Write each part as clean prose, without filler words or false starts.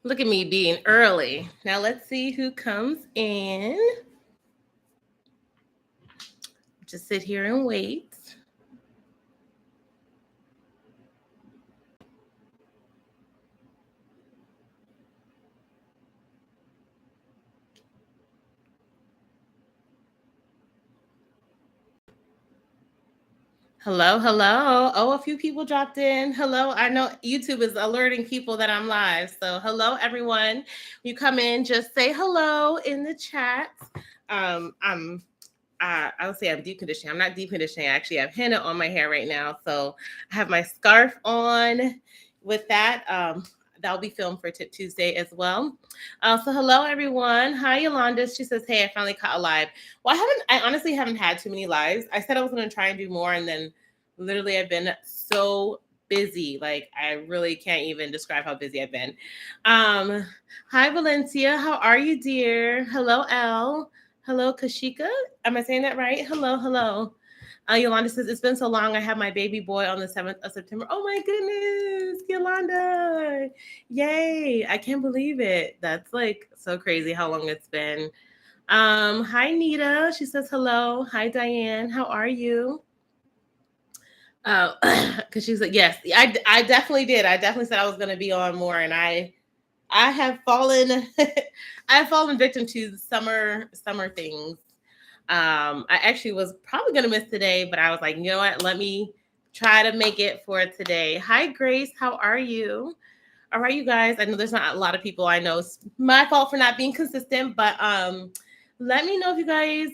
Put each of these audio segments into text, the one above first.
Look at me being early. Now let's see who comes in. Just sit here and wait. Hello, hello. Oh, a few people dropped in. Hello. I know YouTube is alerting people that I'm live. So, hello, everyone. You come in, just say hello in the chat. I'm I would say I'm deep conditioning. I'm not deep conditioning. I actually have henna on my hair right now. So I have my scarf on with that. That'll be filmed for Tip Tuesday as well. So hello everyone. Hi Yolanda. She says, "Hey, I finally caught a live." Well, I honestly haven't had too many lives. I said I was going to try and do more, and then literally I've been so busy. Like I really can't even describe how busy I've been. Um, Hi Valencia. How are you, dear? Hello, Elle. Hello, Kashika. Am I saying that right? Hello, hello. Yolanda says, "It's been so long. I have my baby boy on the 7th of September. Oh my goodness, Yolanda. Yay. I can't believe it. That's like so crazy how long it's been. Hi, Nita. She says, hello. Hi, Diane. How are you? Because she's like, yes, I definitely did. I definitely said I was going to be on more, and I have fallen I've fallen victim to summer things. I actually was probably gonna miss today, but I was like, you know what? Let me try to make it for today. Hi, Grace. How are you? All right, you guys. I know there's not a lot of people. I know it's my fault for not being consistent, but let me know if you guys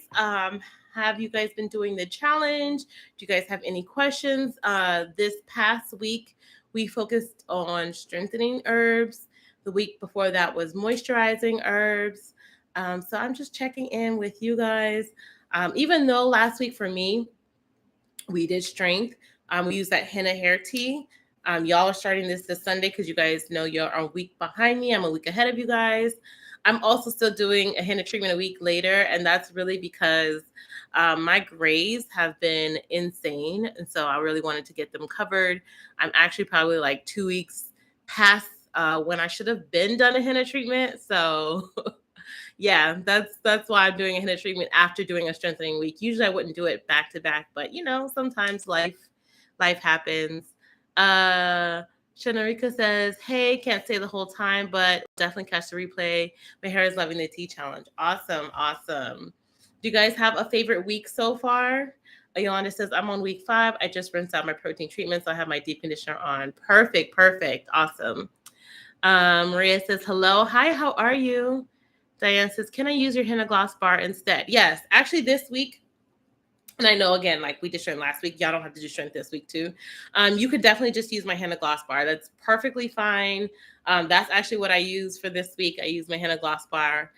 have you guys been doing the challenge? Do you guys have any questions? This past week we focused on strengthening herbs. The week before that was moisturizing herbs. So I'm just checking in with you guys. Even though last week for me, we did strength. We used that henna hair tea. Y'all are starting this Sunday because you guys know you're a week behind me. I'm a week ahead of you guys. I'm also still doing a henna treatment a week later, and that's really because my grays have been insane, and so I really wanted to get them covered. I'm actually probably like 2 weeks past when I should have been done a henna treatment. So yeah, that's why I'm doing a henna treatment after doing a strengthening week. Usually I wouldn't do it back to back, but sometimes life happens. Uh Shanarika says, "Hey, can't stay the whole time, but definitely catch the replay. My hair is loving the tea challenge. Awesome, awesome. Do you guys have a favorite week so far?" Yolanda says, "I'm on week 5. I just rinsed out my protein treatment, so I have my deep conditioner on." Perfect, perfect, awesome. Maria says, "Hello, hi, how are you?" Diane says, "Can I use your henna gloss bar instead?" Yes, actually, this week, and I know again, like we did strength last week, y'all don't have to do strength this week too. You could definitely just use my henna gloss bar. That's perfectly fine. That's actually what I use for this week. I use my henna gloss bar.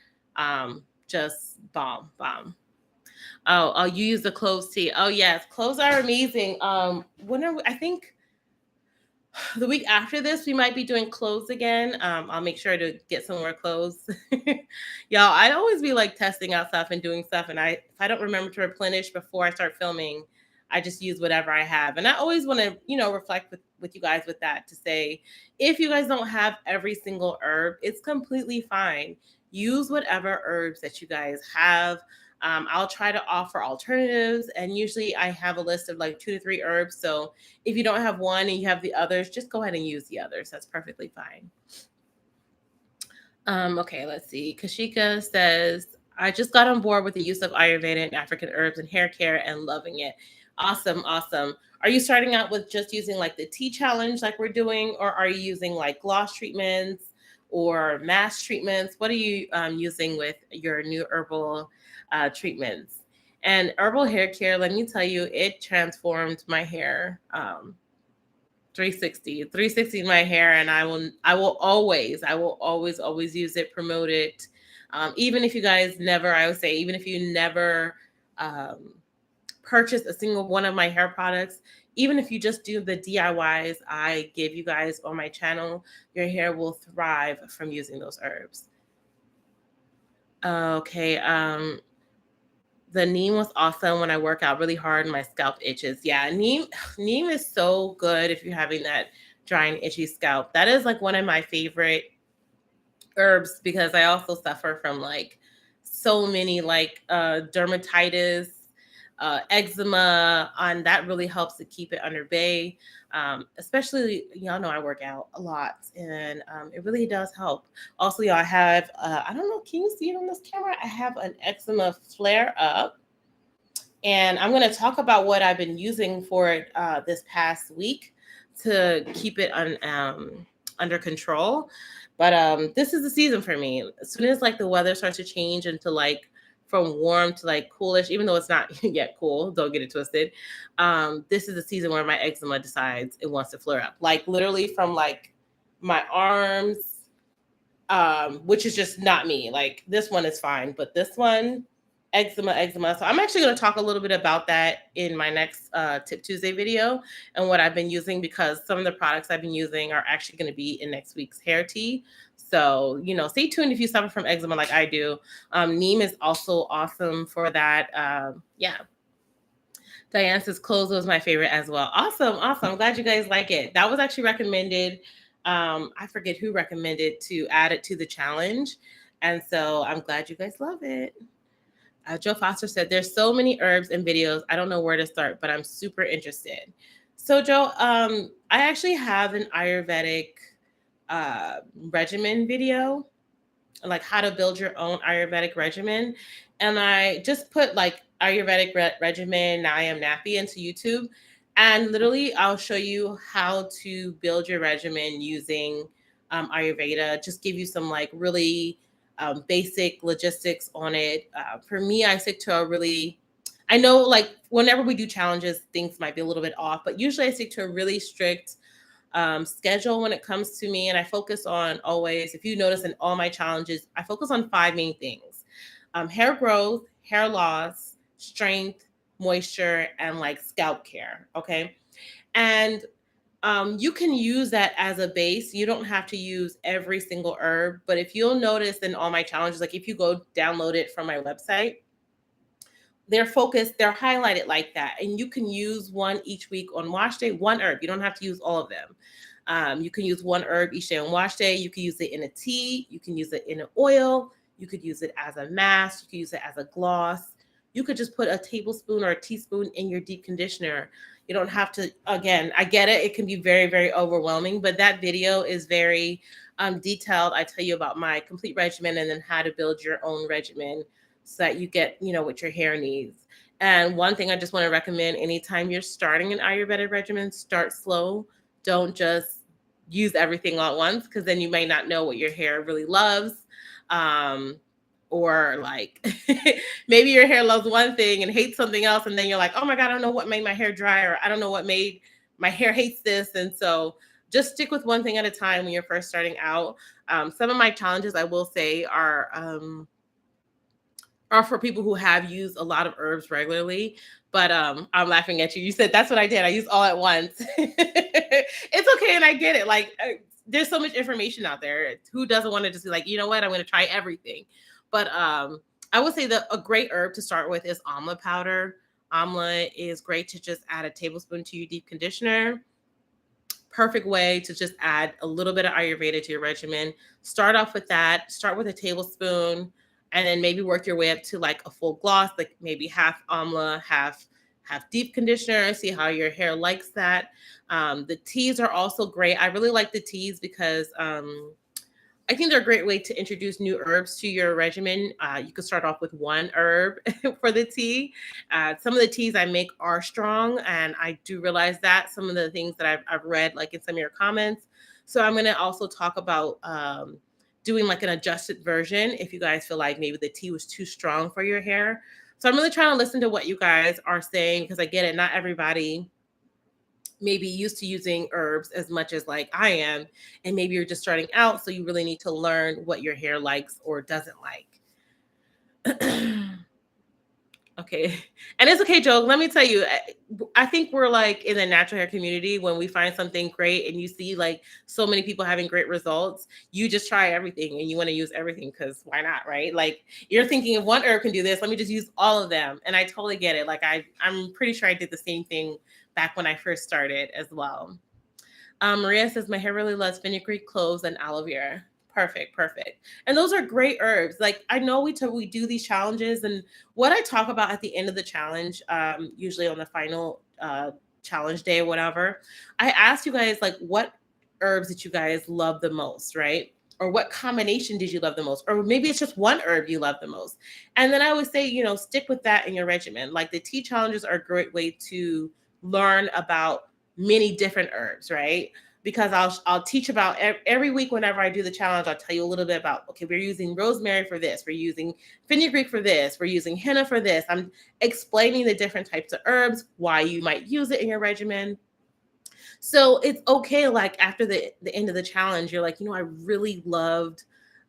Just bomb, bomb. Oh, you use the cloves tea. Oh yes, cloves are amazing. When are I think the week after this, we might be doing clothes again. I'll make sure to get some more clothes. Y'all, I always be like testing out stuff and doing stuff. And if I don't remember to replenish before I start filming, I just use whatever I have. And I always want to, reflect with you guys with that to say, if you guys don't have every single herb, it's completely fine. Use whatever herbs that you guys have. I'll try to offer alternatives. And usually I have a list of like 2 to 3 herbs. So if you don't have one and you have the others, just go ahead and use the others. That's perfectly fine. Okay, let's see. Kashika says, "I just got on board with the use of Ayurveda and African herbs and hair care and loving it." Awesome, awesome. Are you starting out with just using like the tea challenge like we're doing, or are you using like gloss treatments or mask treatments? What are you using with your new herbal treatments? And herbal hair care, let me tell you, it transformed my hair. 360 in my hair, and I will always use it, promote it. Even if you guys never, I would say, even if you never um, purchase a single one of my hair products, even if you just do the DIYs I give you guys on my channel, your hair will thrive from using those herbs. Okay. The neem was awesome when I work out really hard and my scalp itches. Yeah, neem is so good if you're having that dry and itchy scalp. That is like one of my favorite herbs because I also suffer from like so many like dermatitis, eczema, and that really helps to keep it under bay. Especially, y'all know I work out a lot, and it really does help. Also, y'all, I have, I don't know, can you see it on this camera? I have an eczema flare up, and I'm going to talk about what I've been using for it this past week to keep it under control. But this is the season for me. As soon as like the weather starts to change into like from warm to like coolish, even though it's not yet cool, don't get it twisted. This is the season where my eczema decides it wants to flare up. Like literally from like my arms, which is just not me. Like this one is fine, but this one, eczema. So I'm actually going to talk a little bit about that in my next Tip Tuesday video and what I've been using, because some of the products I've been using are actually going to be in next week's hair tea. So, you know, stay tuned if you suffer from eczema like I do. Neem is also awesome for that. Yeah. Diane says clothes was my favorite as well. Awesome. I'm glad you guys like it. That was actually recommended. I forget who recommended to add it to the challenge. And so I'm glad you guys love it. Joe Foster said, there's so many herbs and videos. I don't know where to start, but I'm super interested. So Joe, I actually have an Ayurvedic regimen video, like how to build your own Ayurvedic regimen. And I just put like Ayurvedic regimen, NowIamNappy into YouTube. And literally I'll show you how to build your regimen using Ayurveda, just give you some like really basic logistics on it. For me, I stick to a really, I know like whenever we do challenges, things might be a little bit off, but usually I stick to a really strict schedule when it comes to me. And I focus on always, if you notice in all my challenges, I focus on 5 main things: hair growth, hair loss, strength, moisture, and like scalp care. Okay. And you can use that as a base. You don't have to use every single herb, but if you'll notice in all my challenges, like if you go download it from my website, they're focused, they're highlighted like that. And you can use one each week on wash day, one herb. You don't have to use all of them. You can use one herb each day on wash day. You can use it in a tea. You can use it in an oil. You could use it as a mask. You could use it as a gloss. You could just put a tablespoon or a teaspoon in your deep conditioner. You don't have to, again, I get it. It can be very, very overwhelming, but that video is very detailed. I tell you about my complete regimen and then how to build your own regimen so that you get, you know, what your hair needs. And one thing I just want to recommend, anytime you're starting an Ayurvedic regimen, start slow. Don't just use everything all at once, because then you may not know what your hair really loves. Or like maybe your hair loves one thing and hates something else. And then you're like, oh my God, I don't know what made my hair dry, or I don't know what made my hair hates this. And so just stick with one thing at a time when you're first starting out. Some of my challenges, I will say, are for people who have used a lot of herbs regularly. But I'm laughing at you. You said that's what I did. I used all at once. It's okay. And I get it. Like there's so much information out there. Who doesn't want to just be like, you know what, I'm going to try everything. But I would say that a great herb to start with is amla powder. Amla is great to just add a tablespoon to your deep conditioner. Perfect way to just add a little bit of Ayurveda to your regimen. Start off with that. Start with a tablespoon, and then maybe work your way up to like a full gloss, like maybe half amla, half deep conditioner. See how your hair likes that. The teas are also great. I really like the teas because I think they're a great way to introduce new herbs to your regimen. You could start off with one herb for the tea. Some of the teas I make are strong, and I do realize that some of the things that I've read, like in some of your comments. So I'm going to also talk about doing like an adjusted version if you guys feel like maybe the tea was too strong for your hair. So I'm really trying to listen to what you guys are saying, because I get it. Not everybody maybe used to using herbs as much as like I am, and maybe you're just starting out, so you really need to learn what your hair likes or doesn't like. Okay. And it's okay, Joe. Let me tell you, I think we're like in the natural hair community, when we find something great and you see like so many people having great results, you just try everything and you want to use everything, because why not, right? Like you're thinking if one herb can do this, let me just use all of them. And I totally get it. Like I'm pretty sure I did the same thing back when I first started as well. Maria says, my hair really loves fenugreek, cloves, and aloe vera. Perfect, perfect. And those are great herbs. Like I know we do these challenges, and what I talk about at the end of the challenge, usually on the final challenge day or whatever, I ask you guys like what herbs that you guys love the most, right? Or what combination did you love the most? Or maybe it's just one herb you love the most. And then I would say, stick with that in your regimen. Like the tea challenges are a great way to learn about many different herbs, right? Because I'll teach about every week whenever I do the challenge. I'll tell you a little bit about, okay, we're using rosemary for this, we're using fenugreek for this, we're using henna for this. I'm explaining the different types of herbs, why you might use it in your regimen. So it's okay, like after the end of the challenge, you're like, I really loved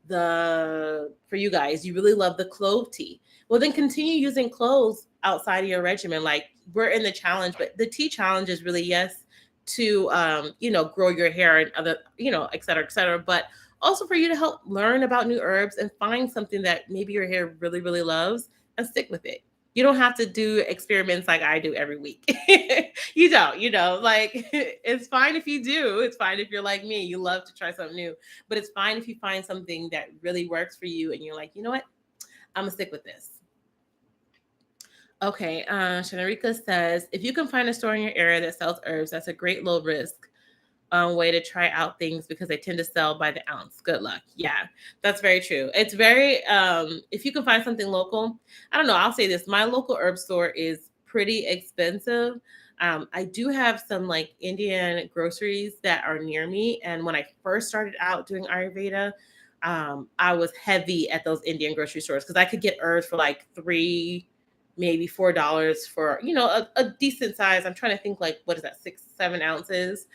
for you guys, you really love the clove tea. Well, then continue using cloves outside of your regimen. Like we're in the challenge, but the tea challenge is really, yes, to grow your hair and other, et cetera, et cetera. But also for you to help learn about new herbs and find something that maybe your hair really, really loves and stick with it. You don't have to do experiments like I do every week. You don't, like it's fine if you do. It's fine if you're like me. You love to try something new, but it's fine if you find something that really works for you and you're like, you know what? I'm gonna stick with this. Okay, Shanarika says, if you can find a store in your area that sells herbs, that's a great low risk way to try out things because they tend to sell by the ounce. Good luck. Yeah, that's very true. It's very, if you can find something local, I don't know, I'll say this, my local herb store is pretty expensive. I do have some like Indian groceries that are near me. And when I first started out doing Ayurveda, I was heavy at those Indian grocery stores because I could get herbs for like maybe $4 for, a decent size. I'm trying to think like, what is that? 6-7 ounces,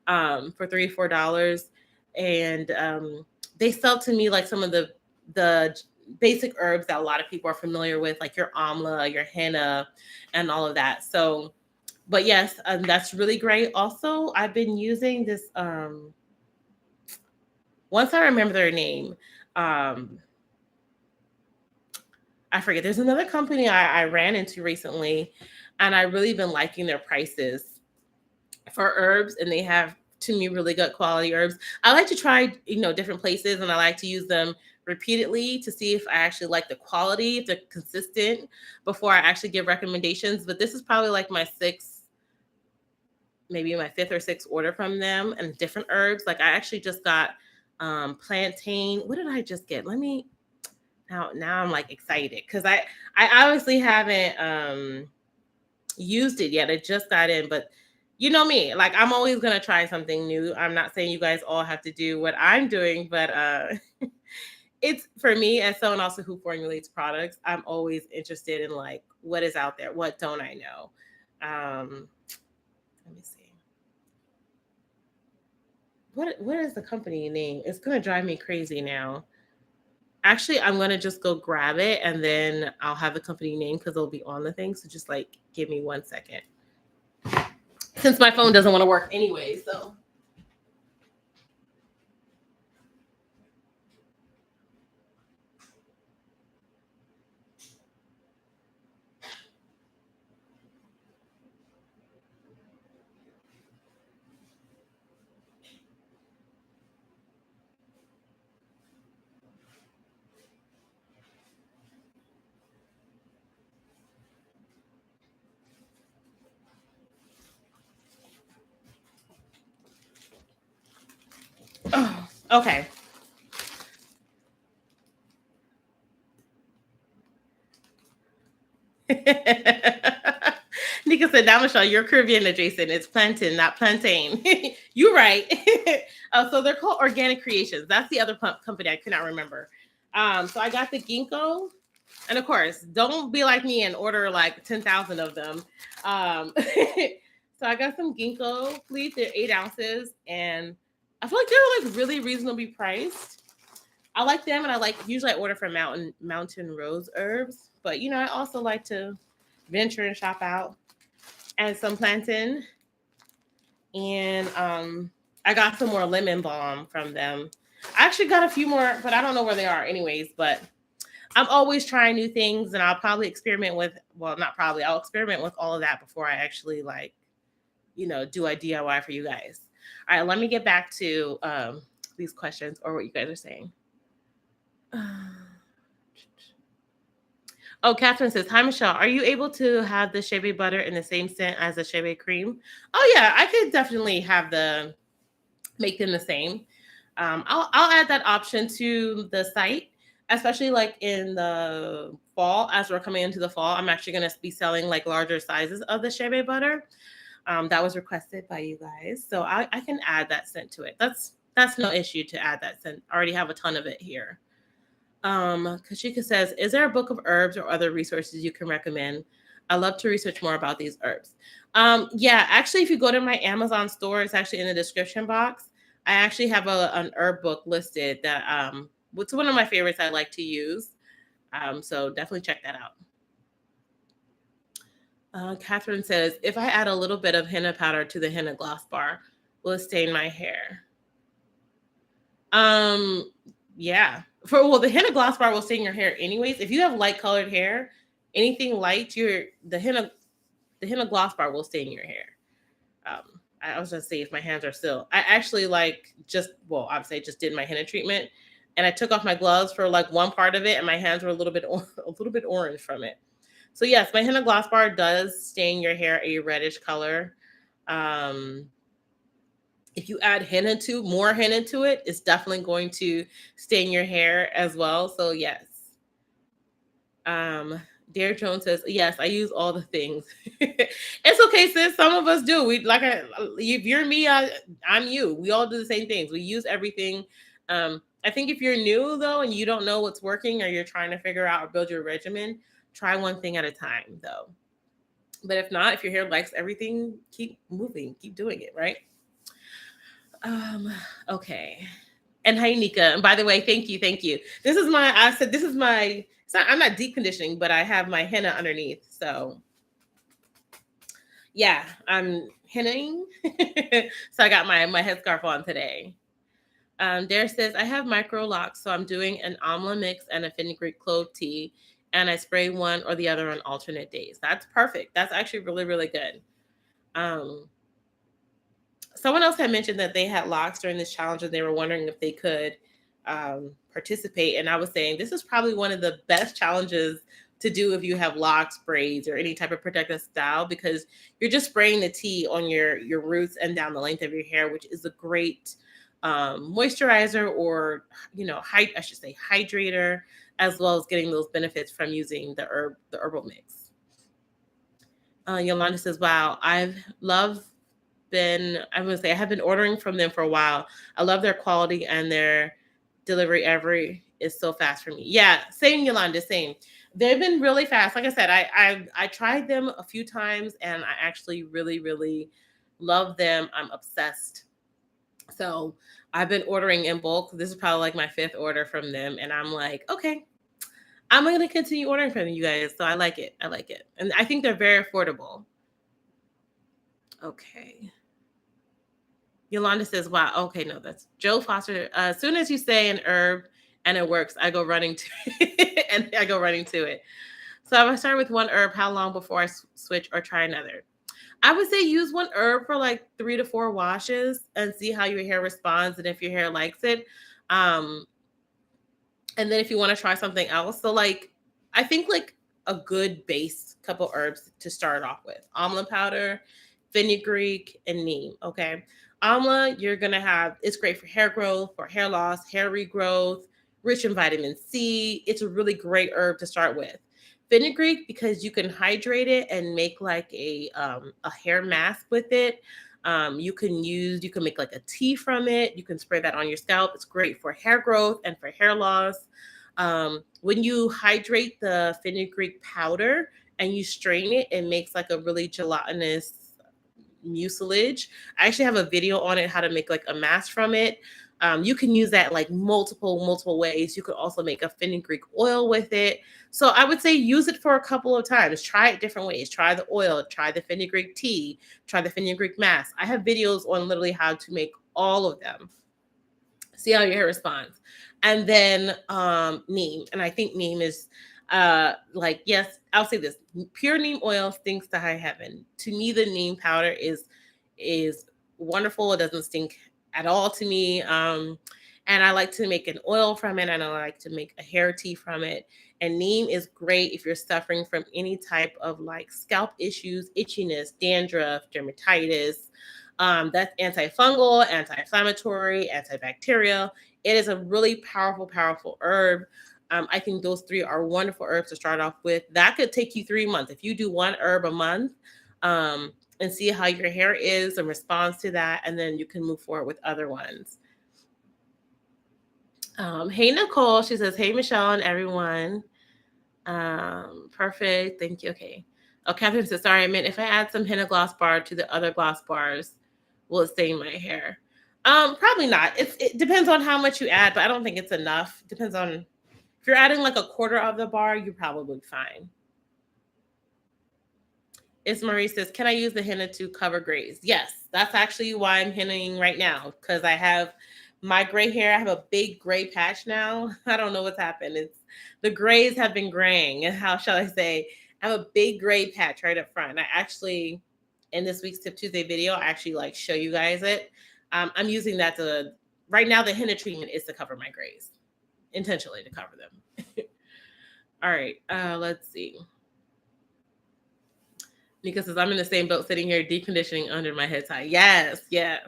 for $3-4. And, they sell to me like some of the basic herbs that a lot of people are familiar with, like your amla, your henna, and all of that. So, but yes, that's really great. Also, I've been using this, once I remember their name, I forget. There's another company I ran into recently, and I really been liking their prices for herbs, and they have to me really good quality herbs. I like to try, different places, and I like to use them repeatedly to see if I actually like the quality, if they're consistent before I actually give recommendations. But this is probably like my maybe my fifth or sixth order from them, and different herbs. Like I actually just got plantain. What did I just get? Now I'm like excited because I obviously haven't used it yet. It just got in, but you know me, like I'm always gonna try something new. I'm not saying you guys all have to do what I'm doing, but it's for me as someone also who formulates products, I'm always interested in like what is out there, what don't I know. Let me see. What is the company name? It's gonna drive me crazy now. Actually, I'm gonna just go grab it and then I'll have the company name because it'll be on the thing. So just like give me 1 second. Since my phone doesn't want to work anyway, so. Oh, okay. Nika said, now Michelle, you're Caribbean adjacent. It's plantain, not plantain. You're right. So they're called Organic Creations. That's the other company I could not remember. So I got the ginkgo. And of course, don't be like me and order like 10,000 of them. So I got some ginkgo leaves. They're 8 ounces. And I feel like they're like really reasonably priced. I like them, and usually I order from Mountain Rose Herbs, but I also like to venture and shop out. And some plantain, and I got some more lemon balm from them. I actually got a few more, but I don't know where they are, anyways. But I'm always trying new things, and I'll probably experiment with. Well, not probably. I'll experiment with all of that before I actually do a DIY for you guys. All right, let me get back to these questions or what you guys are saying. Oh, Catherine says, "Hi, Michelle. Are you able to have the shea butter in the same scent as the shea cream?" Oh yeah, I could definitely make them the same. I'll add that option to the site, especially like in the fall. As we're coming into the fall, I'm actually going to be selling like larger sizes of the shea butter. That was requested by you guys, so I can add that scent to it. That's no issue to add that scent. I already have a ton of it here. Kashika says, "Is there a book of herbs or other resources you can recommend? I love to research more about these herbs." Yeah, actually, if you go to my Amazon store, it's actually in the description box. I actually have an herb book listed that it's one of my favorites I like to use. So definitely check that out. Catherine says, "If I add a little bit of henna powder to the henna gloss bar, will it stain my hair?" Yeah. The henna gloss bar will stain your hair anyways. If you have light colored hair, anything light, the henna gloss bar will stain your hair. I was gonna say if my hands are still. I actually obviously I just did my henna treatment, and I took off my gloves for like one part of it, and my hands were a little bit orange from it. So yes, my henna gloss bar does stain your hair a reddish color. If you add more henna to it, it's definitely going to stain your hair as well. So yes. Dare Jones says, "Yes, I use all the things." It's okay, sis. Some of us do. If you're me, I'm you. We all do the same things. We use everything. I think if you're new though and you don't know what's working or you're trying to figure out or build your regimen, try one thing at a time though. But if not, if your hair likes everything, keep moving, keep doing it, right? Okay. And hi, Nika. And by the way, thank you. I'm not deep conditioning, but I have my henna underneath. So yeah, I'm hennaing. So I got my headscarf on today. Dare says, "I have micro locks, so I'm doing an amla mix and a fenugreek clove tea, and I spray one or the other on alternate days." That's perfect. That's actually really, really good. Someone else had mentioned that they had locks during this challenge and they were wondering if they could participate. And I was saying this is probably one of the best challenges to do if you have locks, braids, or any type of protective style, because you're just spraying the tea on your roots and down the length of your hair, which is a great moisturizer or, I should say hydrator, as well as getting those benefits from using the herbal mix. Yolanda says, "Wow, I have been ordering from them for a while. I love their quality and their delivery is so fast for me." Yeah, same, Yolanda, same. They've been really fast. Like I said, I tried them a few times and I actually really, really love them. I'm obsessed. So I've been ordering in bulk. This is probably like my 5th order from them. And I'm like, okay, I'm going to continue ordering from you guys. So I like it. And I think they're very affordable. Okay. Yolanda says, "Wow, okay, no, that's Joe Foster. As soon as you say an herb and it works, I go running to it. So if I start with one herb, how long before I switch or try another?" I would say use one herb for like 3 to 4 washes and see how your hair responds and if your hair likes it. And then if you want to try something else, so like I think like a good base couple herbs to start off with: amla powder, fenugreek, and neem. Okay. Amla, it's great for hair growth, for hair loss, hair regrowth, rich in vitamin C. It's a really great herb to start with. Fenugreek, because you can hydrate it and make like a hair mask with it. You can make like a tea from it. You can spray that on your scalp. It's great for hair growth and for hair loss. When you hydrate the fenugreek powder and you strain it, it makes like a really gelatinous mucilage. I actually have a video on it, how to make like a mask from it. You can use that like multiple ways. You could also make a fenugreek oil with it. So I would say use it for a couple of times. Try it different ways. Try the oil, try the fenugreek tea, try the fenugreek mask. I have videos on literally how to make all of them. See how your hair responds. And then neem. And I think neem is yes, I'll say this: pure neem oil stinks to high heaven. To me, the neem powder is wonderful. It doesn't stink at all to me. And I like to make an oil from it, and I like to make a hair tea from it. And neem is great if you're suffering from any type of like scalp issues, itchiness, dandruff, dermatitis. That's antifungal, anti-inflammatory, antibacterial. It is a really powerful, powerful herb. I think those three are wonderful herbs to start off with. That could take you 3 months. If you do one herb a month, and see how your hair is and responds to that, and then you can move forward with other ones. Hey, Nicole. She says, hey, Michelle and everyone. Perfect. Thank you. Okay. Oh, Catherine says, sorry, I meant if I add some henna gloss bar to the other gloss bars, will it stain my hair? Probably not. It depends on how much you add, but I don't think it's enough. Depends on if you're adding like a quarter of the bar, you're probably fine. It's Marie says, can I use the henna to cover grays? Yes, that's actually why I'm hennaing right now, because I have my gray hair. I have a big gray patch now. I don't know what's happened. It's the grays have been graying. And how shall I say? I have a big gray patch right up front. I actually, in this week's Tip Tuesday video, I actually like show you guys it. I'm using that to, right now the henna treatment is to cover my grays, intentionally to cover them. All right, let's see. Nika says, I'm in the same boat sitting here deconditioning under my head tie. Yes, yes.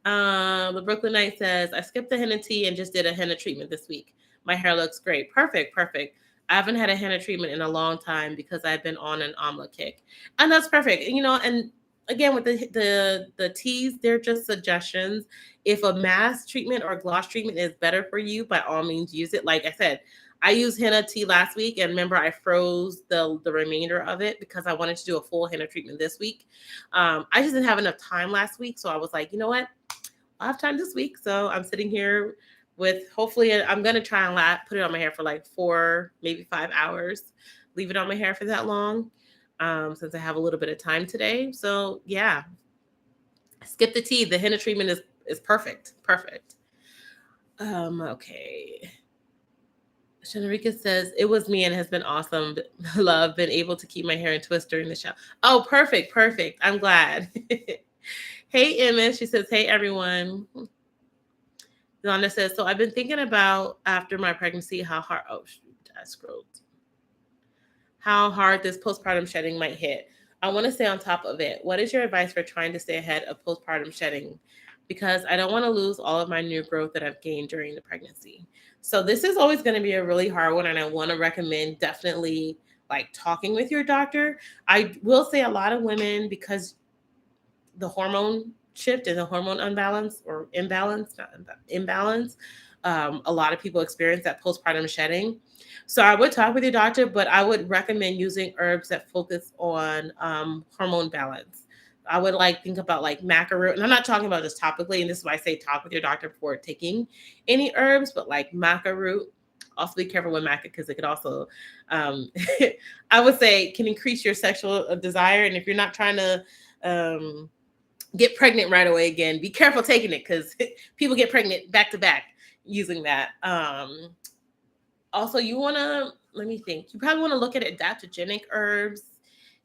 The Brooklyn Knight says, I skipped the henna tea and just did a henna treatment this week. My hair looks great. Perfect, perfect. I haven't had a henna treatment in a long time because I've been on an amla kick. And that's perfect. You know, and again, with the teas, they're just suggestions. If a mask treatment or gloss treatment is better for you, by all means use it. Like I said, I used henna tea last week, and remember I froze the remainder of it because I wanted to do a full henna treatment this week. I just didn't have enough time last week, so I was like, you know what? I'll have time this week. So I'm sitting here with, hopefully, I'm going to try and put it on my hair for like 4, maybe 5 hours. Leave it on my hair for that long, since I have a little bit of time today. So yeah, skip the tea. The henna treatment is perfect. Perfect. Okay. Shanarika says, it was me and has been awesome. Love, been able to keep my hair in twist during the show. Oh, perfect. Perfect. I'm glad. Hey, Emma. She says, hey, everyone. Yolanda says, so I've been thinking about after my pregnancy how hard, oh, shoot, I scrolled. How hard this postpartum shedding might hit. I want to stay on top of it. What is your advice for trying to stay ahead of postpartum shedding? Because I don't want to lose all of my new growth that I've gained during the pregnancy. So this is always going to be a really hard one. And I want to recommend definitely like talking with your doctor. I will say a lot of women, because the hormone shift and the hormone imbalance, a lot of people experience that postpartum shedding. So I would talk with your doctor, but I would recommend using herbs that focus on hormone balance. I would think about like maca root, and I'm not talking about just topically, and this is why I say talk with your doctor before taking any herbs, but like maca root. Also be careful with maca because it could also, I would say, can increase your sexual desire. And if you're not trying to get pregnant right away again, be careful taking it because people get pregnant back to back using that. Also, you want to, let me think, you probably want to look at adaptogenic herbs.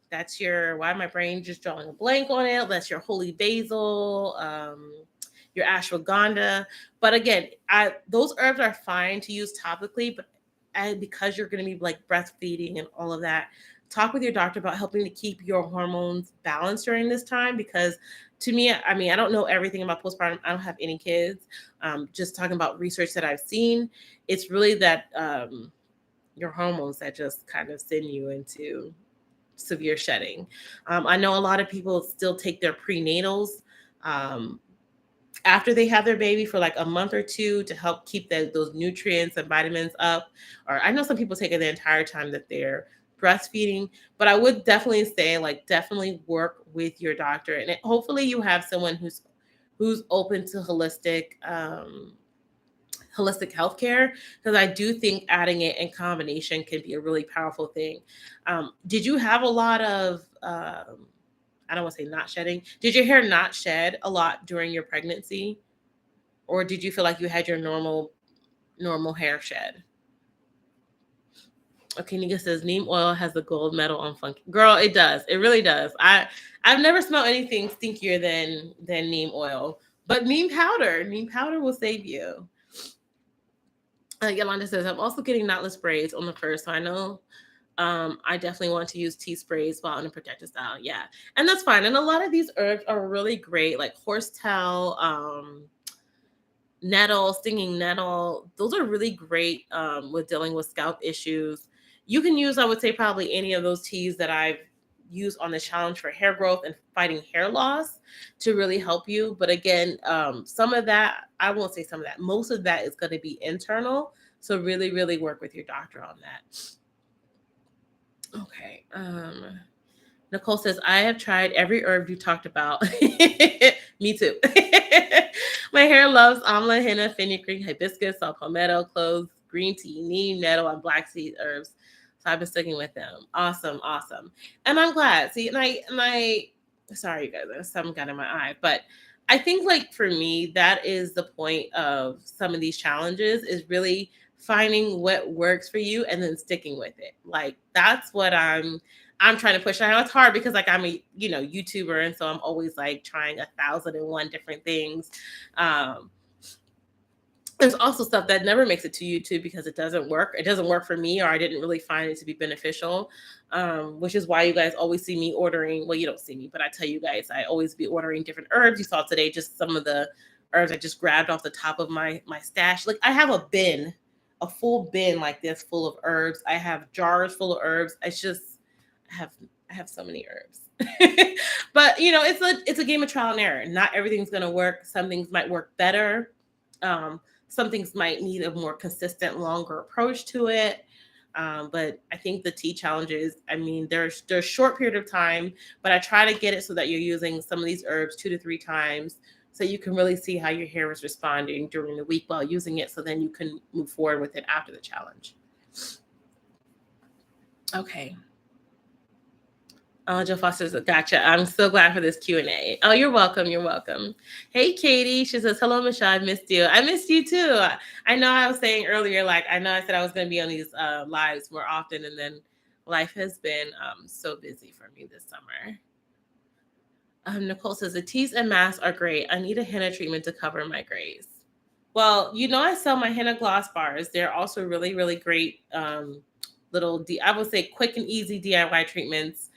That's your, why my brain just drawing a blank on it. That's your holy basil, your ashwagandha. But again, those herbs are fine to use topically, but because you're going to be like breastfeeding and all of that, talk with your doctor about helping to keep your hormones balanced during this time. Because to me, I mean, I don't know everything about postpartum. I don't have any kids. Just talking about research that I've seen, it's really that your hormones that just kind of send you into severe shedding. I know a lot of people still take their prenatals after they have their baby for like a month or two to help keep those nutrients and vitamins up. Or I know some people take it the entire time that they're breastfeeding, but I would definitely say definitely work with your doctor, and hopefully you have someone who's open to holistic healthcare, because I do think adding it in combination can be a really powerful thing. Did you have a lot of, I don't want to say not shedding. Did your hair not shed a lot during your pregnancy? Or did you feel like you had your normal hair shed? Okay, Nika says neem oil has the gold medal on funky. Girl, it does. It really does. I've never smelled anything stinkier than neem oil. But neem powder will save you. Yolanda says, I'm also getting knotless braids on the first, so I know I definitely want to use tea sprays while in a protective style. Yeah, and that's fine. And a lot of these herbs are really great, like horsetail, nettle, stinging nettle. Those are really great with dealing with scalp issues. You can use, I would say, probably any of those teas that I've used on the challenge for hair growth and fighting hair loss to really help you. But again, some of that, I won't say some of that, most of that is going to be internal. So really, really work with your doctor on that. Okay. Nicole says, I have tried every herb you talked about. Me too. My hair loves amla, henna, fenugreek, hibiscus, saw palmetto, cloves, green tea, neem, nettle, and black seed herbs. So I've been sticking with them. Awesome, awesome. And I'm glad. See, and I sorry you guys, there's something got in my eye. But I think like for me, that is the point of some of these challenges is really finding what works for you and then sticking with it. Like that's what I'm trying to push. I know it's hard because like I'm a YouTuber, and so I'm always like trying 1,001 different things. There's also stuff that never makes it to YouTube because it doesn't work. It doesn't work for me, or I didn't really find it to be beneficial. Which is why you guys always see me ordering. Well, you don't see me, but I tell you guys, I always be ordering different herbs. You saw today just some of the herbs I just grabbed off the top of my stash. Like I have a full bin like this full of herbs. I have jars full of herbs. It's just I have so many herbs. But it's a game of trial and error. Not everything's gonna work. Some things might work better. Some things might need a more consistent, longer approach to it. But I think the tea challenges, I mean, there's short period of time, but I try to get it so that you're using some of these herbs 2 to 3 times so you can really see how your hair is responding during the week while using it. So then you can move forward with it after the challenge. Okay. Joe Foster says, gotcha. I'm so glad for this Q&A. Oh, you're welcome. You're welcome. Hey, Katie. She says, hello, Michelle. I missed you. I missed you too. I know I was saying earlier, like, I know I said I was going to be on these lives more often, and then life has been so busy for me this summer. Nicole says, the teas and masks are great. I need a henna treatment to cover my grays. Well, I sell my henna gloss bars. They're also really, really great little, I would say quick and easy DIY treatments.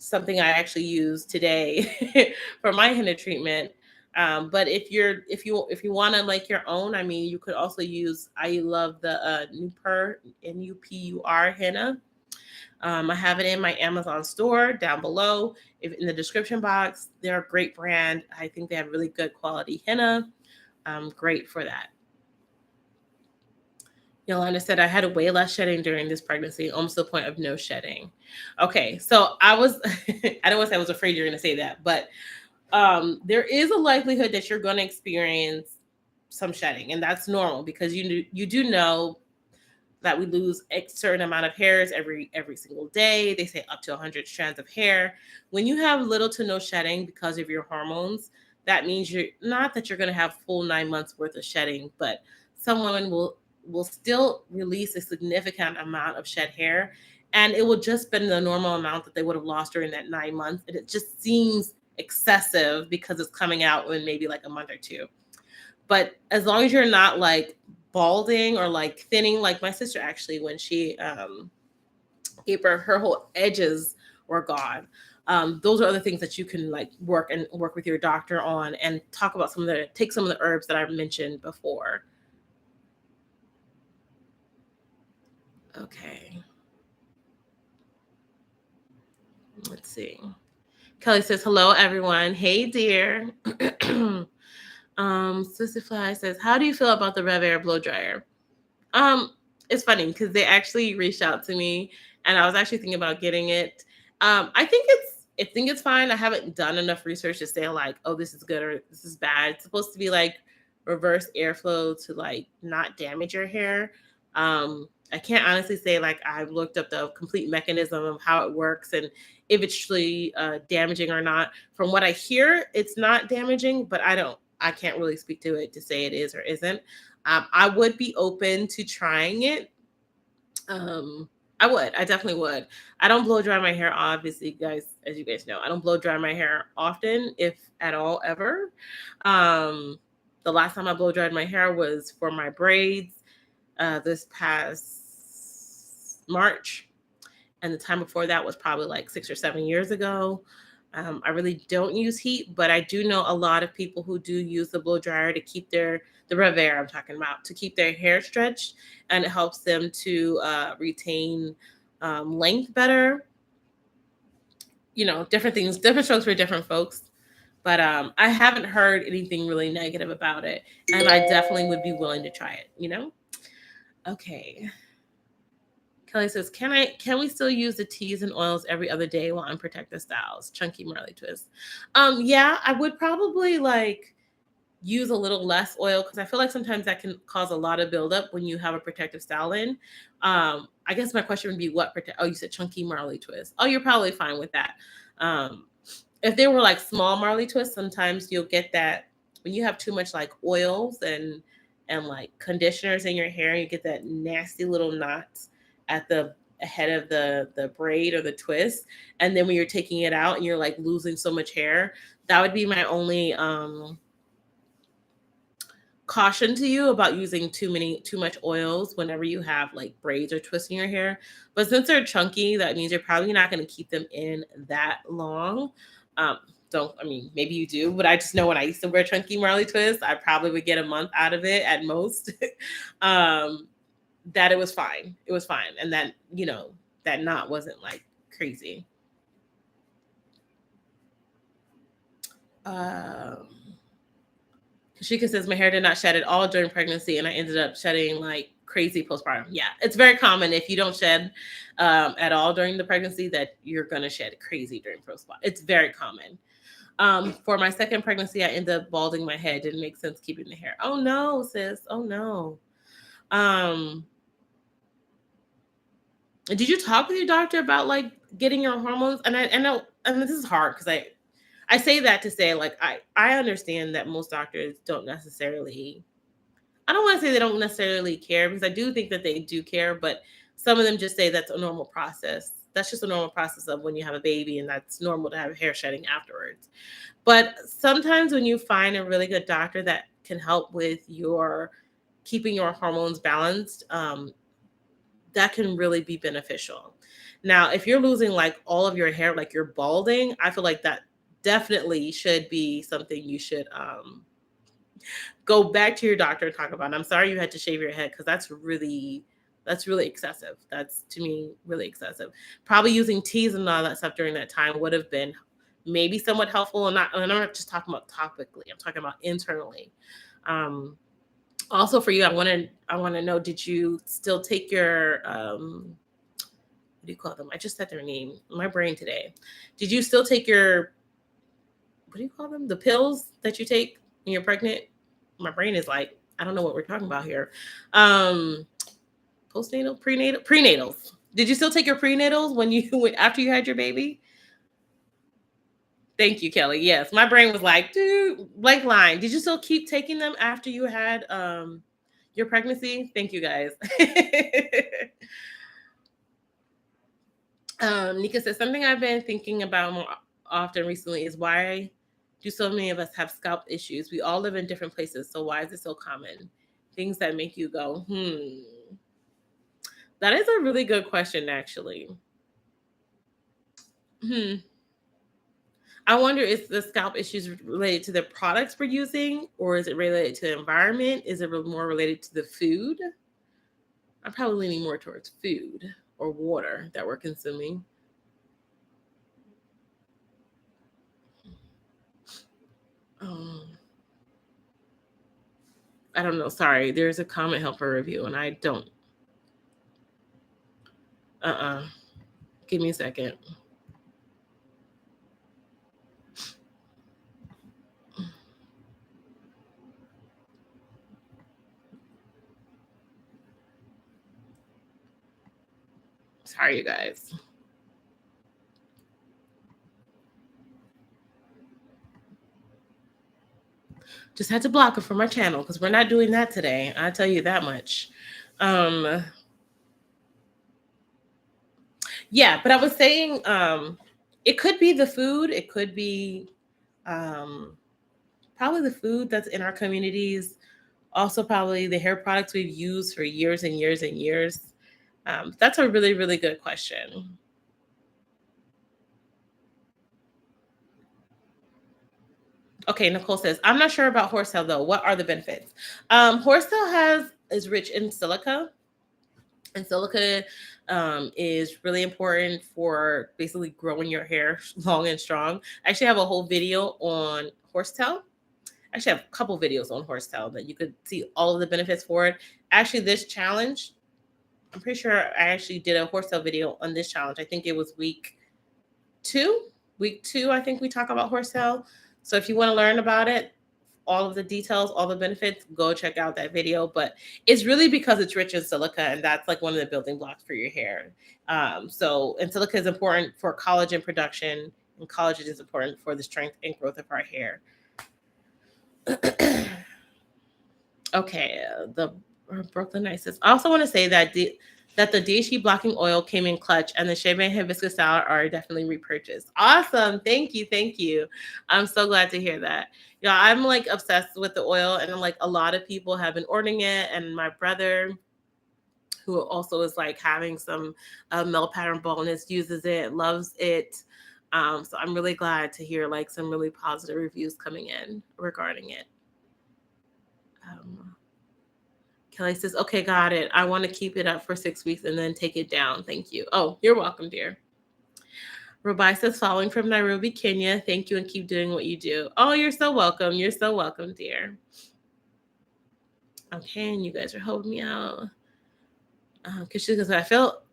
Something I actually use today for my henna treatment. But if you want to make your own, I mean, you could also use. I love the NUPUR henna. I have it in my Amazon store down below. If in the description box, they're a great brand. I think they have really good quality henna. Great for that. Yolanda said, I had way less shedding during this pregnancy, almost to the point of no shedding. Okay, so I don't want to say I was afraid you're going to say that, but there is a likelihood that you're going to experience some shedding, and that's normal because you do know that we lose a certain amount of hairs every single day. They say up to 100 strands of hair. When you have little to no shedding because of your hormones, that means you're not that you're going to have full 9 months worth of shedding, but some women will still release a significant amount of shed hair, and it will just been the normal amount that they would have lost during that 9 months. And it just seems excessive because it's coming out in maybe like a month or two. But as long as you're not like balding or like thinning, like my sister actually, when she gave birth, her whole edges were gone. Those are other things that you can like work with your doctor on and talk about take some of the herbs that I mentioned before. Okay. Let's see. Kelly says, hello, everyone. Hey, dear. Sissy Fly says, how do you feel about the Rev Air blow dryer? It's funny because they actually reached out to me and I was actually thinking about getting it. I think it's fine. I haven't done enough research to say like, oh, this is good or this is bad. It's supposed to be like reverse airflow to like not damage your hair. I can't honestly say like I've looked up the complete mechanism of how it works and if it's truly damaging or not. From what I hear, it's not damaging, but I can't really speak to it to say it is or isn't. I would be open to trying it. I would. I definitely would. I don't blow dry my hair, obviously, guys, as you guys know. I don't blow dry my hair often, if at all, ever. Um, the last time I blow dried my hair was for my braids this past March. And the time before that was probably like 6 or 7 years ago. I really don't use heat, but I do know a lot of people who do use the blow dryer to keep the Revere I'm talking about, to keep their hair stretched, and it helps them to retain length better. You know, different things, different strokes for different folks. But I haven't heard anything really negative about it, and I definitely would be willing to try it. You know. Okay. Kelly says, can we still use the teas and oils every other day while on protective styles? Chunky Marley twist. Yeah, I would probably like use a little less oil because I feel like sometimes that can cause a lot of buildup when you have a protective style in. I guess my question would be what protect oh, you said chunky Marley twist. Oh, you're probably fine with that. Um, if they were like small Marley twists, sometimes you'll get that when you have too much like oils and like conditioners in your hair, you get that nasty little knots at the head of the braid or the twist. And then when you're taking it out and you're like losing so much hair, that would be my only caution to you about using too much oils whenever you have like braids or twists in your hair. But since they're chunky, that means you're probably not going to keep them in that long. um don't, I mean, maybe you do, but I just know when I used to wear chunky Marley twists, I probably would get a month out of it at most. um that it was fine, and that, you know, that knot wasn't like crazy. um Kashika says, my hair did not shed at all during pregnancy, and I ended up shedding like crazy postpartum. Yeah, it's very common if you don't shed at all during the pregnancy that you're going to shed crazy during postpartum. It's very common. For my second pregnancy, I ended up balding my head. Didn't make sense keeping the hair. Oh no, sis. Oh no. Um, did you talk with your doctor about like getting your hormones? And I know, and this is hard because I say that to say like I understand that most doctors don't necessarily, I don't want to say they don't necessarily care because I do think that they do care, but some of them just say that's a normal process. That's just a normal process of when you have a baby, and that's normal to have hair shedding afterwards. But sometimes when you find a really good doctor that can help with your keeping your hormones balanced, that can really be beneficial. Now, if you're losing like all of your hair, like you're balding, I feel like that definitely should be something you should go back to your doctor and talk about. And I'm sorry you had to shave your head because that's really excessive. That's to me really excessive. Probably using teas and all that stuff during that time would have been maybe somewhat helpful. And I'm not just talking about topically. I'm talking about internally. Um, Also for you, I want to know, did you still take your what do you call them? I just said their name. My brain today. Did you still take your, what do you call them? The pills that you take when you're pregnant? My brain is like, I don't know what we're talking about here. Um, Postnatal, prenatals. Did you still take your prenatals when you after you had your baby? Thank you, Kelly. Yes, my brain was like, dude, blank line. Did you still keep taking them after you had your pregnancy? Thank you, guys. Nika says, something I've been thinking about more often recently is why do so many of us have scalp issues? We all live in different places, so why is it so common? Things that make you go, That is a really good question, actually. Hmm. I wonder, is the scalp issues related to the products we're using, or is it related to the environment? Is it more related to the food? I'm probably leaning more towards food or water that we're consuming. Um, I don't know. Sorry, there's a comment helper review, and I don't. Give me a second. Sorry, you guys. Just had to block it from my channel because we're not doing that today. I tell you that much. Um, Yeah, but I was saying, it could be the food. It could be um, probably the food that's in our communities. Also, probably the hair products we've used for years and years and years. That's a really, really good question. Okay, Nicole says, I'm not sure about horsetail though. What are the benefits? Horsetail is rich in silica, and silica is really important for basically growing your hair long and strong. I actually have a whole video on horsetail. I actually have a couple videos on horsetail that you could see all of the benefits for it. Actually, this challenge, I'm pretty sure I actually did a horsetail video on this challenge. I think it was two. Week two, I think we talk about horsetail. So if you want to learn about it, all of the details, all the benefits, go check out that video. But it's really because it's rich in silica, and that's like one of the building blocks for your hair. And silica is important for collagen production, and collagen is important for the strength and growth of our hair. Okay, the Brooklyn Isis. I also want to say that the DHE blocking oil came in clutch, and the Shea Butter hibiscus salad are definitely repurchased. Awesome, thank you, thank you. I'm so glad to hear that. Yeah, I'm like obsessed with the oil, and like a lot of people have been ordering it, and my brother, who also is like having some male pattern baldness, uses it, loves it. So I'm really glad to hear like some really positive reviews coming in regarding it. Kelly says, okay, got it. I want to keep it up for 6 weeks and then take it down. Thank you. Oh, you're welcome, dear. Rabai says, following from Nairobi, Kenya. Thank you and keep doing what you do. Oh, you're so welcome. You're so welcome, dear. Okay, and you guys are helping me out. Because she goes, I felt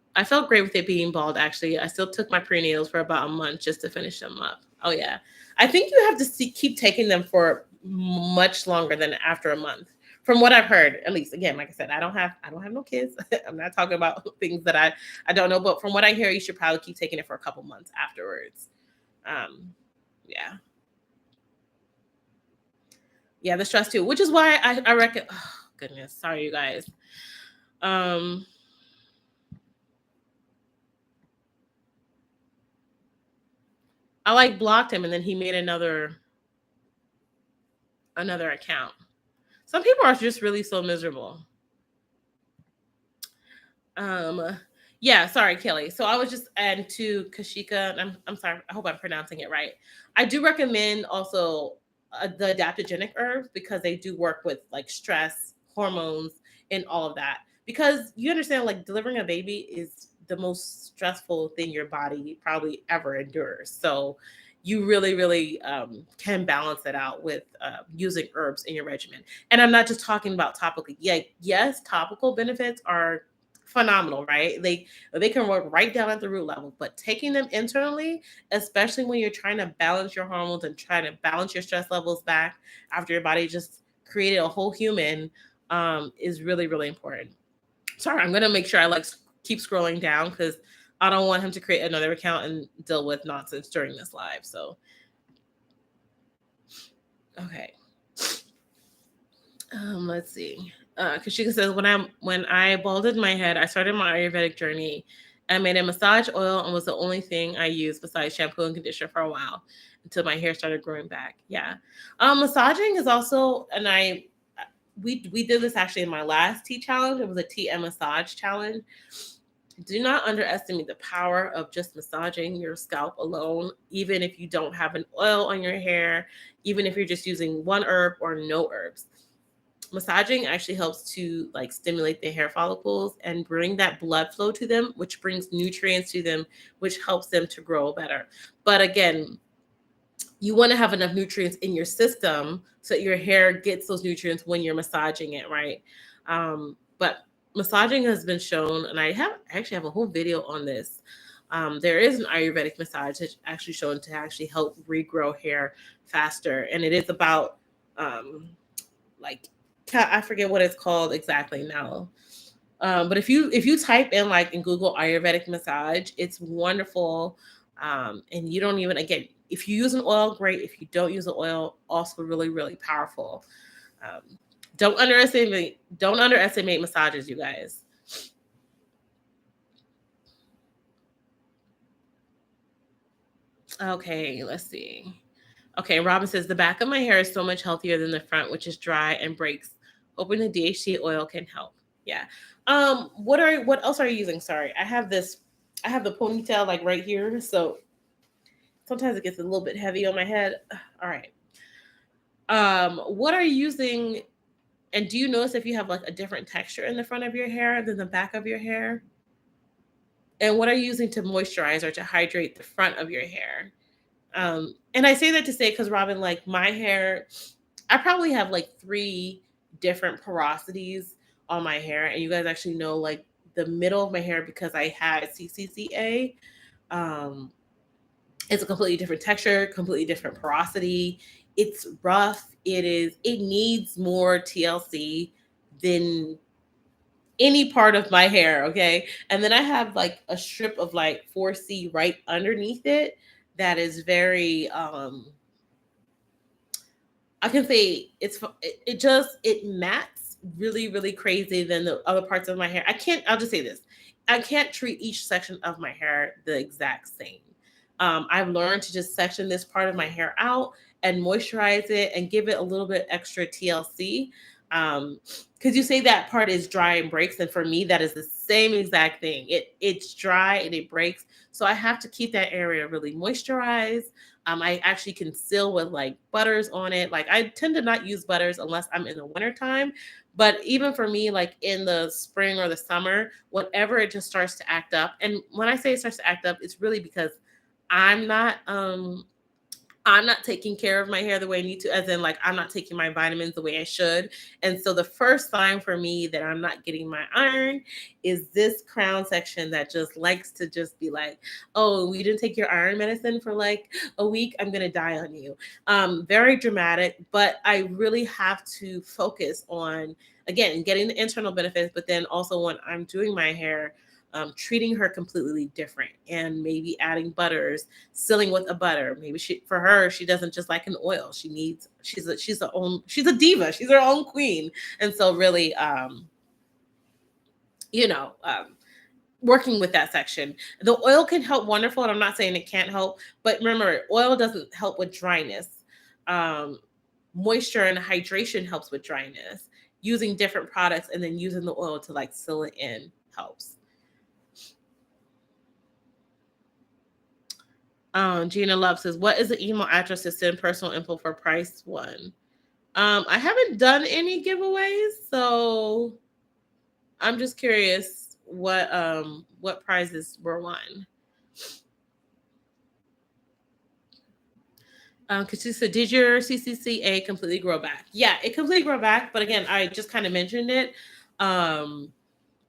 great with it being bald, actually. I still took my prenatals for about a month just to finish them up. Oh, yeah. I think you have to keep taking them for much longer than after a month. From what I've heard, at least, again, like I said, I don't have no kids. I'm not talking about things that I don't know, but from what I hear, you should probably keep taking it for a couple months afterwards. Yeah. Yeah, the stress too, which is why I reckon, oh, goodness, sorry, you guys. I like blocked him and then he made another account. Some people are just really so miserable. Yeah, sorry, Kelly. So I was just adding to Kashika, and I'm sorry, I hope I'm pronouncing it right. I do recommend also the adaptogenic herbs because they do work with like stress, hormones, and all of that. Because you understand, like delivering a baby is the most stressful thing your body probably ever endures. So you really, really can balance it out with using herbs in your regimen. And I'm not just talking about topically. Yeah, yes, topical benefits are phenomenal, right? They can work right down at the root level, but taking them internally, especially when you're trying to balance your hormones and trying to balance your stress levels back after your body just created a whole human, is really, really important. Sorry, I'm gonna make sure I like keep scrolling down because I don't want him to create another account and deal with nonsense during this live. So, okay. Let's see. Kashika says, when I balded my head, I started my Ayurvedic journey. I made a massage oil and was the only thing I used besides shampoo and conditioner for a while until my hair started growing back. Yeah. Massaging is also, and we did this actually in my last tea challenge. It was a tea and massage challenge. Do not underestimate the power of just massaging your scalp alone, even if you don't have an oil on your hair, even if you're just using one herb or no herbs. Massaging actually helps to like stimulate the hair follicles and bring that blood flow to them, which brings nutrients to them, which helps them to grow better. But again, you want to have enough nutrients in your system so that your hair gets those nutrients when you're massaging it, right? But massaging has been shown, and I actually have a whole video on this. There is an Ayurvedic massage that's actually shown to actually help regrow hair faster, and it is about like I forget what it's called exactly now. But if you type in like in Google Ayurvedic massage, it's wonderful. And you don't even, again, if you use an oil, great. If you don't use an oil, also really, really powerful. Um, don't underestimate massages, you guys. Okay, let's see. Okay, Robin says the back of my hair is so much healthier than the front, which is dry and breaks. Hoping the DHC oil can help. Yeah. What else are you using? Sorry. I have the ponytail like right here, so sometimes it gets a little bit heavy on my head. All right. What are you using, and do you notice if you have like a different texture in the front of your hair than the back of your hair? And what are you using to moisturize or to hydrate the front of your hair? And I say that to say, because Robin, like my hair, I probably have like three different porosities on my hair, and you guys actually know like the middle of my hair because I had CCCA. Um, it's a completely different texture, completely different porosity. It's rough. It needs more TLC than any part of my hair, okay? And then I have like a strip of like 4C right underneath it that is very I can say it mats really really crazy than the other parts of my hair. I'll just say this. I can't treat each section of my hair the exact same. I've learned to just section this part of my hair out and moisturize it and give it a little bit extra TLC. Because you say that part is dry and breaks, and for me that is the same exact thing. It's dry and it breaks, so I have to keep that area really moisturized. I actually conceal with like butters on it. Like I tend to not use butters unless I'm in the wintertime. But even for me, like in the spring or the summer, whenever it just starts to act up, and when I say it starts to act up, it's really because I'm not I'm not taking care of my hair the way I need to, as in like I'm not taking my vitamins the way I should. And so the first sign for me that I'm not getting my iron is this crown section that just likes to just be like, oh, we didn't take your iron medicine for like a week. I'm gonna die on you. Very dramatic, but I really have to focus on again getting the internal benefits, but then also when I'm doing my hair, treating her completely different and maybe adding butters, sealing with a butter. Maybe for her, she doesn't just like an oil. She's a diva. She's her own queen. And so really, you know, working with that section. The oil can help wonderful, and I'm not saying it can't help, but remember, oil doesn't help with dryness. Um, Moisture and hydration helps with dryness. Using different products and then using the oil to like seal it in helps. Gina Love says, "What is the email address to send personal info for price one?" I haven't done any giveaways, so I'm just curious what prizes were won. Because she said, "Did your CCCA completely grow back?" Yeah, it completely grew back, but again, I just kind of mentioned it. Um,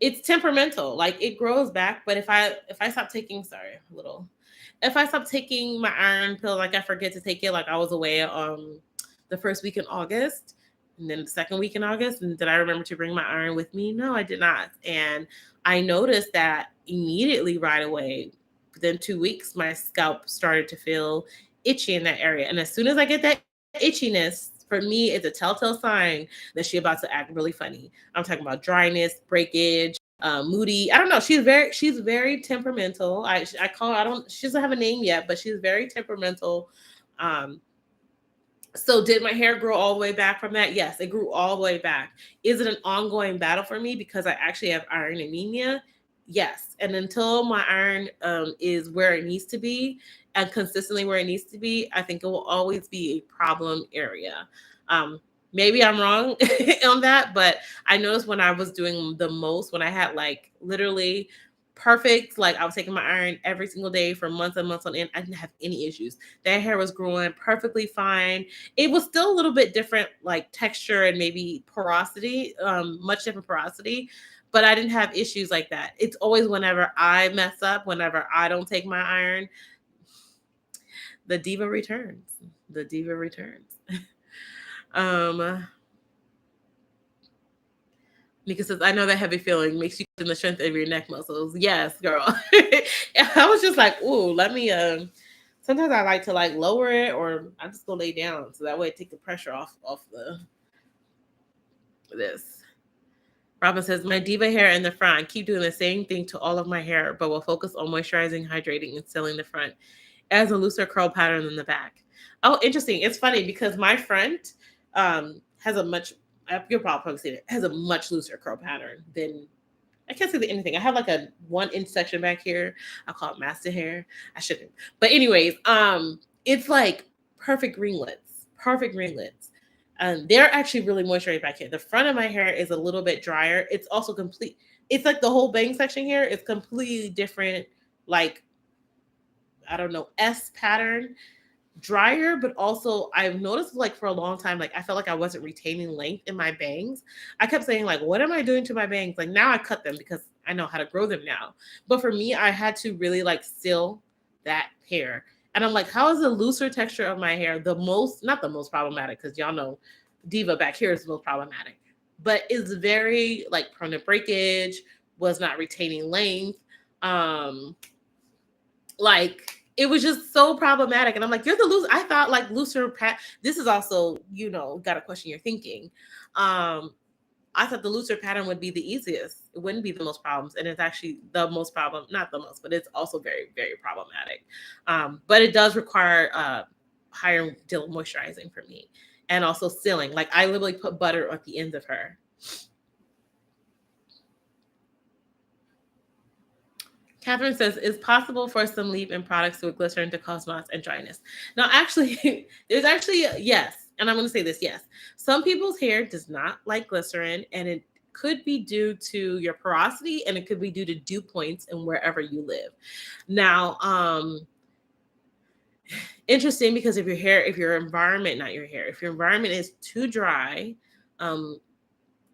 it's temperamental, like it grows back. But if I stop taking, sorry, a little if I stop taking my iron pill, like I forget to take it, like I was away the first week in August and then the second week in August, and did I remember to bring my iron with me? No, I did not. And I noticed that immediately right away. Within 2 weeks, my scalp started to feel itchy in that area. And as soon as I get that itchiness, for me, it's a telltale sign that she's about to act really funny. I'm talking about dryness, breakage, moody. I don't know. She's very temperamental. I call her, I don't she doesn't have a name yet, but she's very temperamental. Um, so did my hair grow all the way back from that? Yes, it grew all the way back. Is it an ongoing battle for me because I actually have iron anemia? Yes. And until my iron is where it needs to be and consistently where it needs to be, I think it will always be a problem area. Um, Maybe I'm wrong on that, but I noticed when I was doing the most, when I had like literally perfect, like I was taking my iron every single day for months and months on end, I didn't have any issues. That hair was growing perfectly fine. It was still a little bit different, like texture and maybe porosity, much different porosity, but I didn't have issues like that. It's always whenever I mess up, whenever I don't take my iron, the diva returns. The diva returns. um, Mika says, I know that heavy feeling makes you in the strength of your neck muscles. Yes, girl. I was just like, ooh, let me sometimes I like to like lower it or I just go lay down so that way I take the pressure off the this. Robin says, my diva hair in the front. I keep doing the same thing to all of my hair, but will focus on moisturizing, hydrating, and sealing the front. as a looser curl pattern in the back. Oh, interesting. It's funny because my front has a much, you'll probably see it, has a much looser curl pattern than, I can't say anything. I have like a 1 inch section back here. I call it master hair. I shouldn't. But anyways, it's like perfect ringlets. Perfect ringlets. They're actually really moisturized back here. The front of my hair is a little bit drier. It's also complete. It's like the whole bang section here is completely different. Like, I don't know, S pattern, drier, but also I've noticed like for a long time, like I felt like I wasn't retaining length in my bangs. I kept saying like, what am I doing to my bangs? Like now I cut them because I know how to grow them now. But for me, I had to really like seal that hair. And I'm like, how is the looser texture of my hair the most, not the most problematic, because y'all know Diva back here is the most problematic, but it's very like prone to breakage, was not retaining length. Like it was just so problematic. And I'm like, you're the loser. I thought like looser this is also, got to question your thinking. I thought the looser pattern would be the easiest. It wouldn't be the most problems. And it's actually the most problem, not the most, but it's also very, very problematic. But it does require higher deal of moisturizing for me. And also sealing. Like I literally put butter at the ends of her. Catherine says, is possible for some leave-in products with glycerin to cause knots and dryness? Now, actually, there's actually, yes. And I'm going to say this, yes. Some people's hair does not like glycerin, and it could be due to your porosity, and it could be due to dew points and wherever you live. Now, interesting, because if your environment is too dry,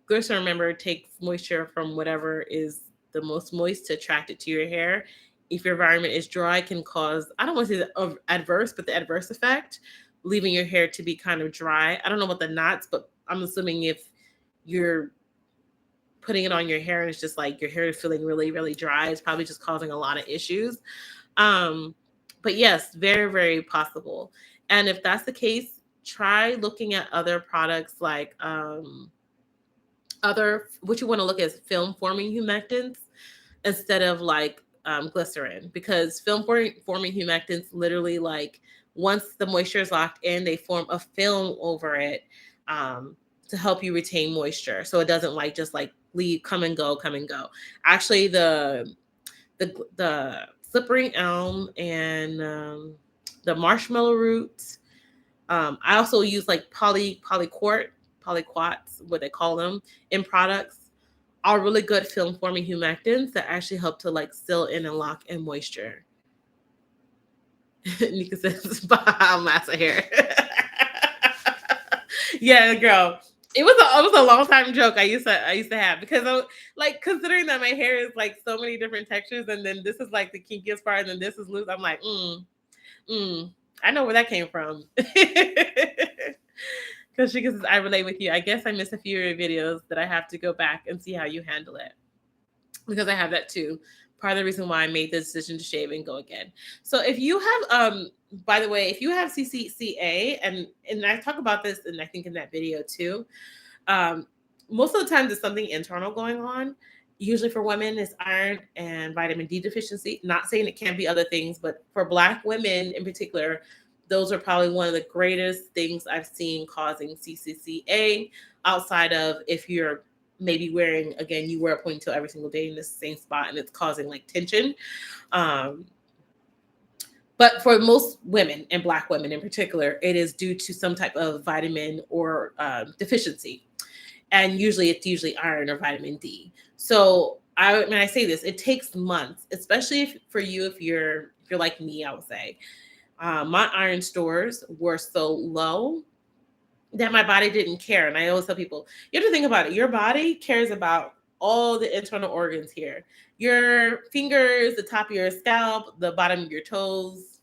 glycerin, remember, takes moisture from whatever is the most moist to attract it to your hair. If your environment is dry, it can cause, I don't want to say the adverse, but the adverse effect, leaving your hair to be kind of dry. I don't know about the knots, but I'm assuming if you're putting it on your hair and it's just like your hair is feeling really, really dry, it's probably just causing a lot of issues. But yes, very, very possible. And if that's the case, try looking at other products like what you want to look at is film forming humectants instead of like glycerin, because film forming humectants literally, like, once the moisture is locked in, they form a film over it to help you retain moisture, so it doesn't like just like leave, come and go. Actually, the slippery elm and the marshmallow roots. I also use like polyquats, what they call them, in products, are really good film forming humectants that actually help to like seal in and lock in moisture. Nika says, "Bah, massa hair." Yeah, girl. It was a long time joke I used to have, because I, like, considering that my hair is like so many different textures, and then this is like the kinkiest part, and then this is loose. I'm like, I know where that came from. Because she says, I relate with you. I guess I missed a few of your videos that I have to go back and see how you handle it, because I have that too. Part of the reason why I made the decision to shave and go again. So if you have, by the way, if you have CCCA, and I talk about this, and I think in that video too, most of the time there's something internal going on. Usually for women, it's iron and vitamin D deficiency. Not saying it can't be other things, but for Black women in particular, those are probably one of the greatest things I've seen causing CCCA, outside of if you're maybe wearing, again, you wear a ponytail every single day in the same spot and it's causing like tension. But for most women, and Black women in particular, it is due to some type of vitamin or deficiency. And usually it's iron or vitamin D. So when I say this, it takes months, especially if you're like me, I would say. My iron stores were so low that my body didn't care. And I always tell people, you have to think about it. Your body cares about all the internal organs here. Your fingers, the top of your scalp, the bottom of your toes.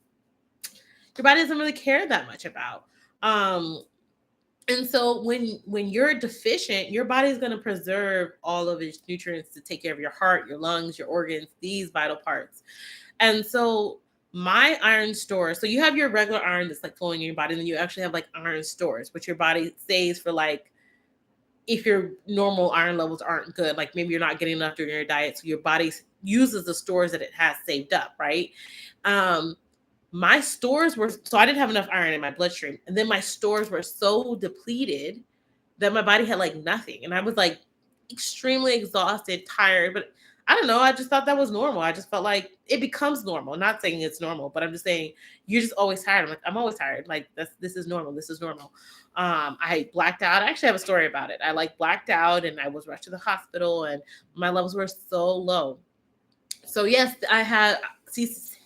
Your body doesn't really care that much about. And so when you're deficient, your body's going to preserve all of its nutrients to take care of your heart, your lungs, your organs, these vital parts. And so my iron stores, so you have your regular iron that's like flowing in your body, and then you actually have like iron stores, which your body saves for, like, if your normal iron levels aren't good, like maybe you're not getting enough during your diet, so your body uses the stores that it has saved up, right? my stores were, so I didn't have enough iron in my bloodstream. And then my stores were so depleted that my body had like nothing. And I was like extremely exhausted, tired, but I don't know. I just thought that was normal. I just felt like it becomes normal. Not saying it's normal, but I'm just saying you're just always tired. I'm like, I'm always tired. Like this is normal. This is normal. I blacked out. I actually have a story about it. I like blacked out and I was rushed to the hospital and my levels were so low. So yes, I had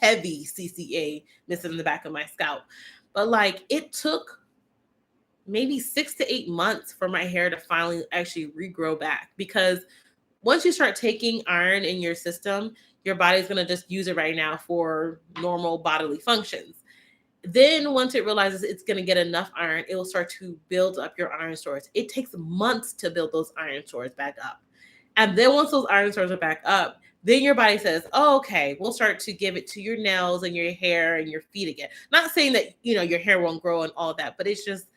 heavy CCA missing in the back of my scalp, but like it took maybe 6 to 8 months for my hair to finally actually regrow back, because once you start taking iron in your system, your body's going to just use it right now for normal bodily functions. Then once it realizes it's going to get enough iron, it will start to build up your iron stores. It takes months to build those iron stores back up. And then once those iron stores are back up, then your body says, oh, okay, we'll start to give it to your nails and your hair and your feet again. Not saying that, your hair won't grow and all that, but it's just,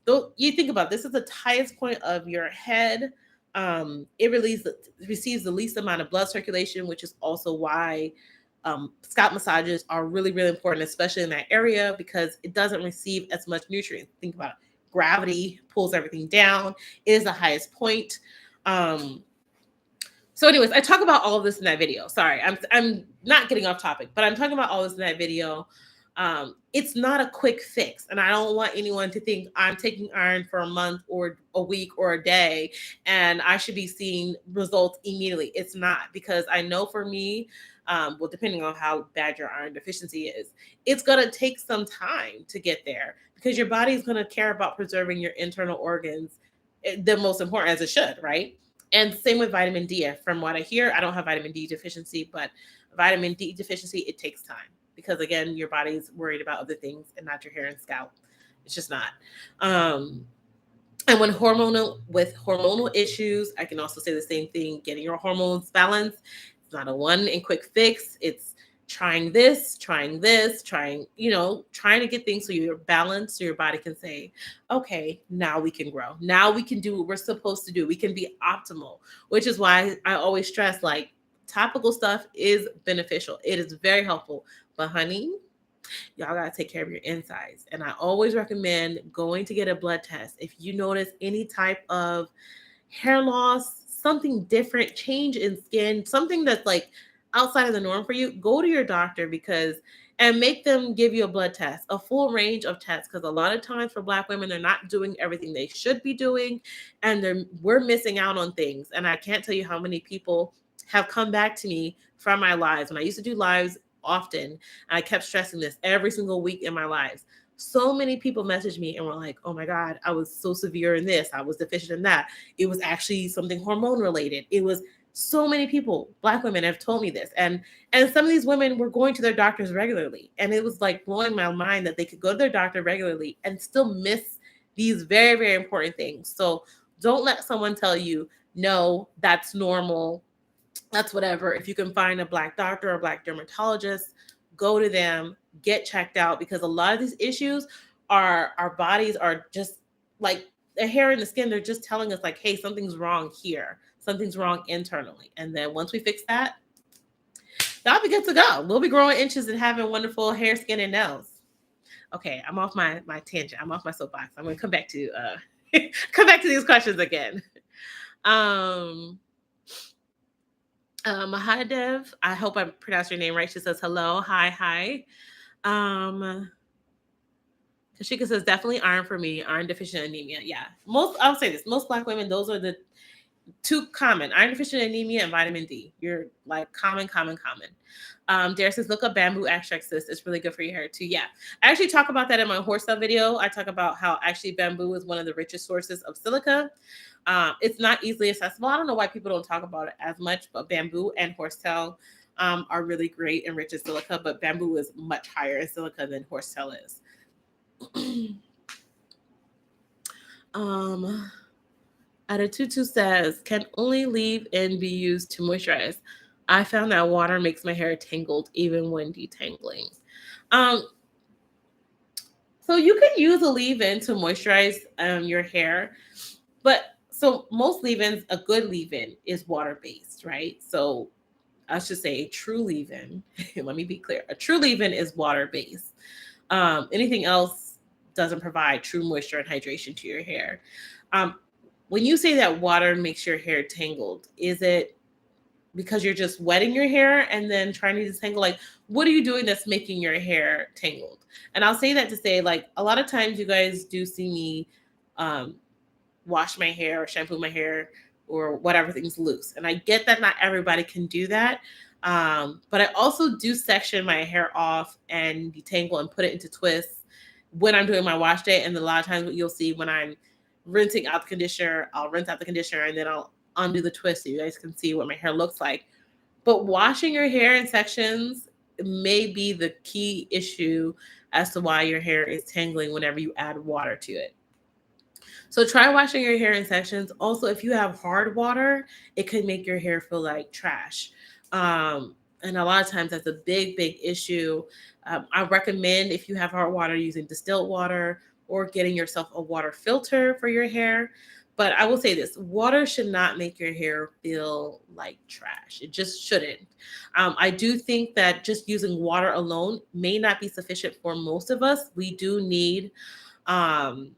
though you think about this is the highest point of your head. It receives the least amount of blood circulation, which is also why scalp massages are really, really important, especially in that area, because it doesn't receive as much nutrients. Think about it. Gravity pulls everything down. It is the highest point. So anyways, I talk about all of this in that video. Sorry, I'm not getting off topic, but I'm talking about all this in that video. It's not a quick fix, and I don't want anyone to think I'm taking iron for a month or a week or a day and I should be seeing results immediately. It's not, because I know for me, well, depending on how bad your iron deficiency is, it's going to take some time to get there, because your body is going to care about preserving your internal organs, the most important, as it should, right? And same with vitamin D. From what I hear, I don't have vitamin D deficiency, but vitamin D deficiency, it takes time, because again, your body's worried about other things and not your hair and scalp. It's just not. And with hormonal issues, I can also say the same thing. Getting your hormones balanced, it's not a one and quick fix. It's trying this, trying to get things so you're balanced, so your body can say, okay, now we can grow. Now we can do what we're supposed to do. We can be optimal, which is why I always stress, like, topical stuff is beneficial. It is very helpful. But honey, y'all got to take care of your insides. And I always recommend going to get a blood test. If you notice any type of hair loss, something different, change in skin, something that's like outside of the norm for you, go to your doctor, and make them give you a blood test, a full range of tests. Because a lot of times for Black women, they're not doing everything they should be doing, and we're missing out on things. And I can't tell you how many people have come back to me from my lives. When I used to do lives often, and I kept stressing this every single week in my lives, so many people messaged me and were like, oh my God, I was so severe in this, I was deficient in that. It was actually something hormone related. It was so many people, Black women, have told me this. And some of these women were going to their doctors regularly. And it was like blowing my mind that they could go to their doctor regularly and still miss these very, very important things. So don't let someone tell you, no, that's normal, that's whatever. If you can find a Black doctor or a Black dermatologist, go to them, get checked out, because a lot of these issues are, our bodies are just like the hair and the skin. They're just telling us like, hey, something's wrong here. Something's wrong internally. And then once we fix that, that'll be good to go. We'll be growing inches and having wonderful hair, skin, and nails. Okay, I'm off my tangent. I'm off my soapbox. I'm going to come back to these questions again. Mahadev, I hope I pronounced your name right. She says, hello, hi. Kashika says, definitely iron for me, iron deficient anemia. Yeah, I'll say this, most Black women, those are the two common: iron deficient anemia and vitamin D. You're like common. Dare says, look up bamboo extract, sis. It's really good for your hair too. Yeah, I actually talk about that in my horsetail video. I talk about how actually bamboo is one of the richest sources of silica. It's not easily accessible. I don't know why people don't talk about it as much, but bamboo and horsetail are really great and rich in silica, but bamboo is much higher in silica than horsetail is. Adatutu says, can only leave-in be used to moisturize? I found that water makes my hair tangled even when detangling. So you can use a leave-in to moisturize your hair, but so most leave-ins, a good leave-in is water-based, right? So I should say a true leave-in. Let me be clear. A true leave-in is water-based. Anything else doesn't provide true moisture and hydration to your hair. Um, when you say that water makes your hair tangled, is it because you're just wetting your hair and then trying to detangle? Like, what are you doing that's making your hair tangled? And I'll say that to say, like, a lot of times you guys do see me um, wash my hair or shampoo my hair or whatever thing's loose. And I get that not everybody can do that. But I also do section my hair off and detangle and put it into twists when I'm doing my wash day. And a lot of times what you'll see when I'm rinsing out the conditioner, I'll rinse out the conditioner and then I'll undo the twist so you guys can see what my hair looks like. But washing your hair in sections may be the key issue as to why your hair is tangling whenever you add water to it. So try washing your hair in sections. Also, if you have hard water, it could make your hair feel like trash. And a lot of times that's a big, big issue. I recommend, if you have hard water, using distilled water or getting yourself a water filter for your hair. But I will say this, water should not make your hair feel like trash. It just shouldn't. I do think that just using water alone may not be sufficient for most of us. We do need um,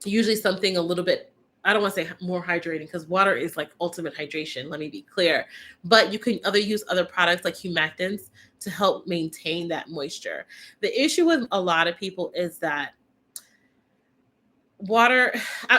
usually something a little bit, I don't want to say more hydrating, because water is like ultimate hydration, let me be clear. But you can use other products like humectants to help maintain that moisture. The issue with a lot of people is that water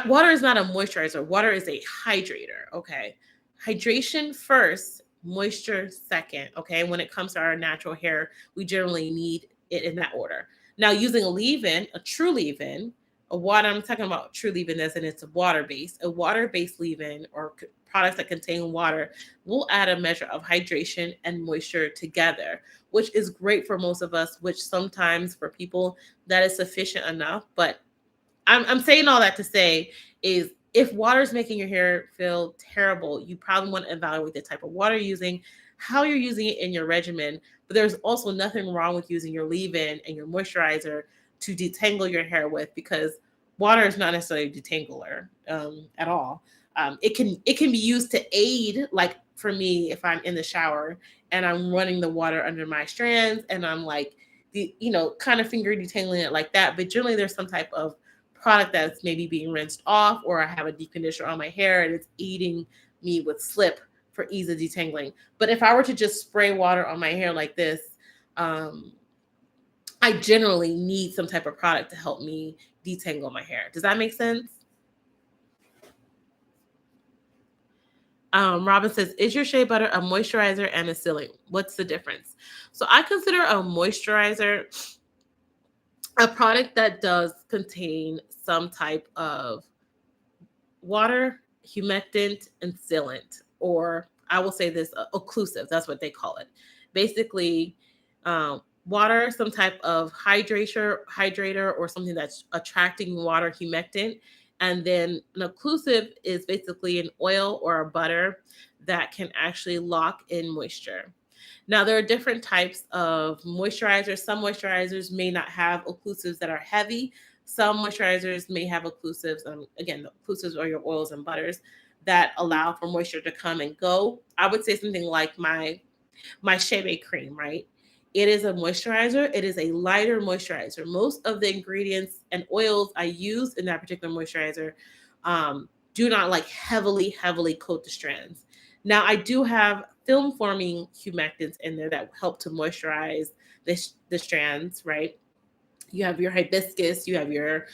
water is not a moisturizer. Water is a hydrator. Okay, hydration first, moisture second. Okay, when it comes to our natural hair, we generally need it in that order. Now, using a leave-in, a true leave-in, a water, I'm talking about true leave-in as in it's a water-based. A water-based leave-in or products that contain water will add a measure of hydration and moisture together, which is great for most of us, which sometimes for people that is sufficient enough. But I'm saying all that to say is, if water is making your hair feel terrible, you probably want to evaluate the type of water you're using, how you're using it in your regimen. But there's also nothing wrong with using your leave-in and your moisturizer to detangle your hair with, because water is not necessarily a detangler at all. It can be used to aid, like for me, if I'm in the shower and I'm running the water under my strands and I'm like, kind of finger detangling it like that. But generally, there's some type of product that's maybe being rinsed off, or I have a deep conditioner on my hair and it's aiding me with slip for ease of detangling. But if I were to just spray water on my hair like this, I generally need some type of product to help me detangle my hair. Does that make sense? Robin says, is your shea butter a moisturizer and a sealant? What's the difference? So I consider a moisturizer a product that does contain some type of water, humectant, and sealant, or I will say this, occlusive. That's what they call it. Basically, water, some type of hydrator, or something that's attracting water, humectant. And then an occlusive is basically an oil or a butter that can actually lock in moisture. Now, there are different types of moisturizers. Some moisturizers may not have occlusives that are heavy. Some moisturizers may have occlusives. Again, the occlusives are your oils and butters that allow for moisture to come and go. I would say something like my Shea cream, right? It is a moisturizer. It is a lighter moisturizer. Most of the ingredients and oils I use in that particular moisturizer do not like heavily, heavily coat the strands. Now, I do have film forming humectants in there that help to moisturize the strands, right? You have your hibiscus, you have your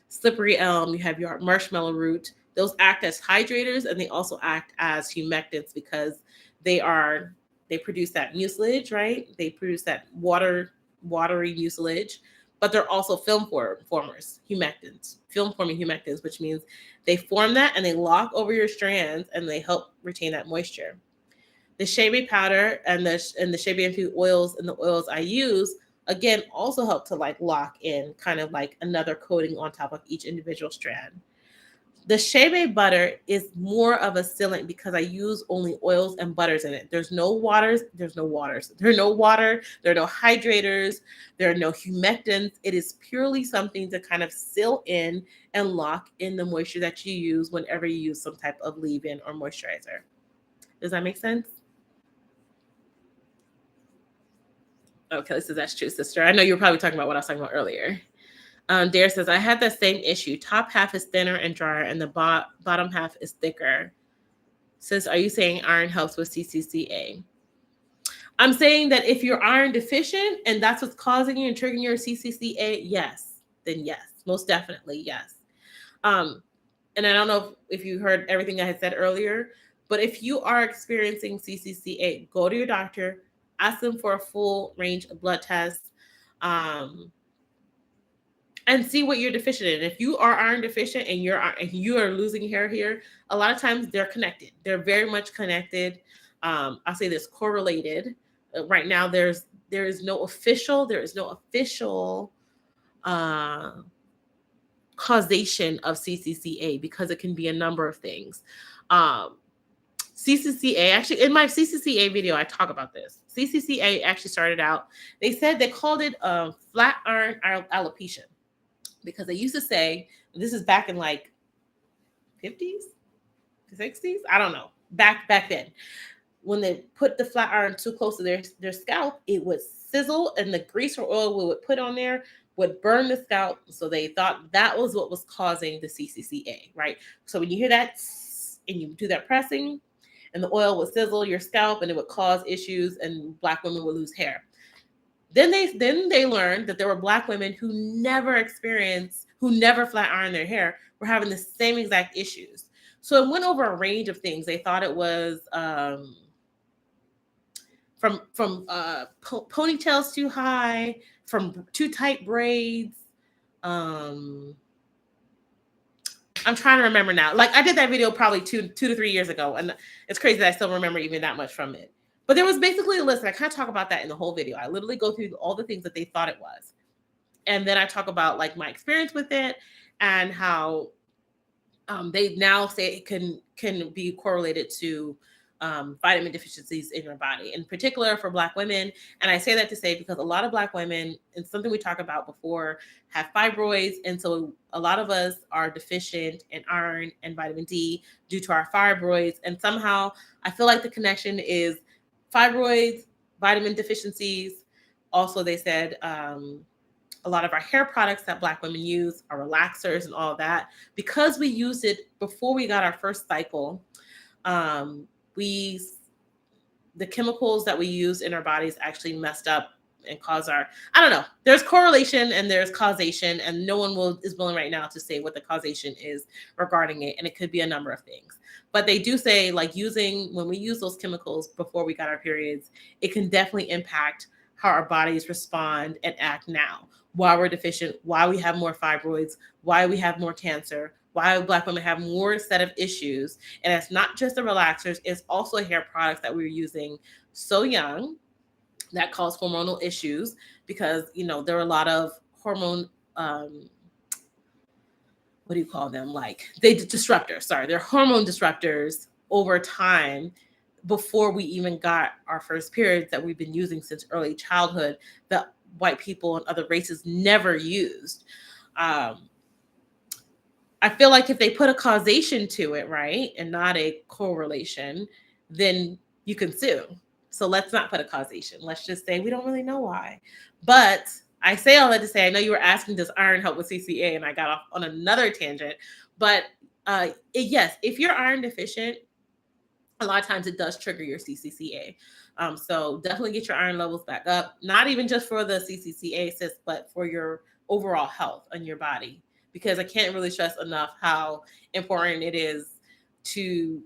slippery elm, you have your marshmallow root. Those act as hydrators, and they also act as humectants because they produce that mucilage, right? They produce that watery mucilage, but they're also formers, humectants, film forming humectants, which means they form that and they lock over your strands and they help retain that moisture. The shea powder and the shea infused oils and the oils I use, again, also help to like lock in kind of like another coating on top of each individual strand. The shea butter is more of a sealant because I use only oils and butters in it. There's no waters. There's no waters. There's no water. There are no hydrators. There are no humectants. It is purely something to kind of seal in and lock in the moisture that you use whenever you use some type of leave-in or moisturizer. Does that make sense? Okay, so that's true, sister. I know you were probably talking about what I was talking about earlier. Dare says, I had that same issue. Top half is thinner and drier, and the bottom half is thicker. Says, are you saying iron helps with CCCA? I'm saying that if you're iron deficient and that's what's causing you and triggering your CCCA, yes, then yes, most definitely yes. And I don't know if you heard everything I had said earlier, but if you are experiencing CCCA, go to your doctor, ask them for a full range of blood tests, and see what you're deficient in. If you are iron deficient and you are losing hair here, a lot of times they're connected. They're very much connected. I'll say this correlated. Right now, there is no official causation of CCCA because it can be a number of things. CCCA, actually, in my CCCA video, I talk about this. CCCA actually started out, they called it flat iron alopecia, because they used to say, this is back in like 50s, 60s, I don't know, back then, when they put the flat iron too close to their scalp, it would sizzle, and the grease or oil we would put on there would burn the scalp. So they thought that was what was causing the CCCA, right? So when you hear that and you do that pressing, and the oil would sizzle your scalp, and it would cause issues, and Black women would lose hair. Then they learned that there were Black women who never flat ironed their hair, were having the same exact issues. So it went over a range of things. They thought it was from ponytails too high, from too tight braids. I'm trying to remember now. Like, I did that video probably two to 3 years ago, and it's crazy that I still remember even that much from it. But there was basically a list, and I kind of talk about that in the whole video. I literally go through all the things that they thought it was. And then I talk about like my experience with it, and how they now say it can be correlated to vitamin deficiencies in your body, in particular for Black women. And I say that to say, because a lot of Black women, and something we talked about before, have fibroids. And so a lot of us are deficient in iron and vitamin D due to our fibroids. And somehow I feel like the connection is fibroids, vitamin deficiencies. Also, they said a lot of our hair products that Black women use are relaxers and all that, because we used it before we got our first cycle. The chemicals that we use in our bodies actually messed up and cause I don't know. There's correlation and there's causation, and no one is willing right now to say what the causation is regarding it. And it could be a number of things, but they do say, like, when we use those chemicals before we got our periods, it can definitely impact how our bodies respond and act now, why we're deficient, why we have more fibroids, why we have more cancer, why Black women have more set of issues. And it's not just the relaxers, it's also hair products that we were using so young that cause hormonal issues, because, there were a lot of hormone, what do you call them? Like, they're hormone disruptors over time, before we even got our first periods, that we've been using since early childhood, that white people and other races never used. I feel like if they put a causation to it, right, and not a correlation, then you can sue. So let's not put a causation. Let's just say we don't really know why. But I say all that to say, I know you were asking, does iron help with CCA? And I got off on another tangent. But yes, if you're iron deficient, a lot of times it does trigger your CCCA. So definitely get your iron levels back up, not even just for the CCCA, sis, but for your overall health on your body. Because I can't really stress enough how important it is to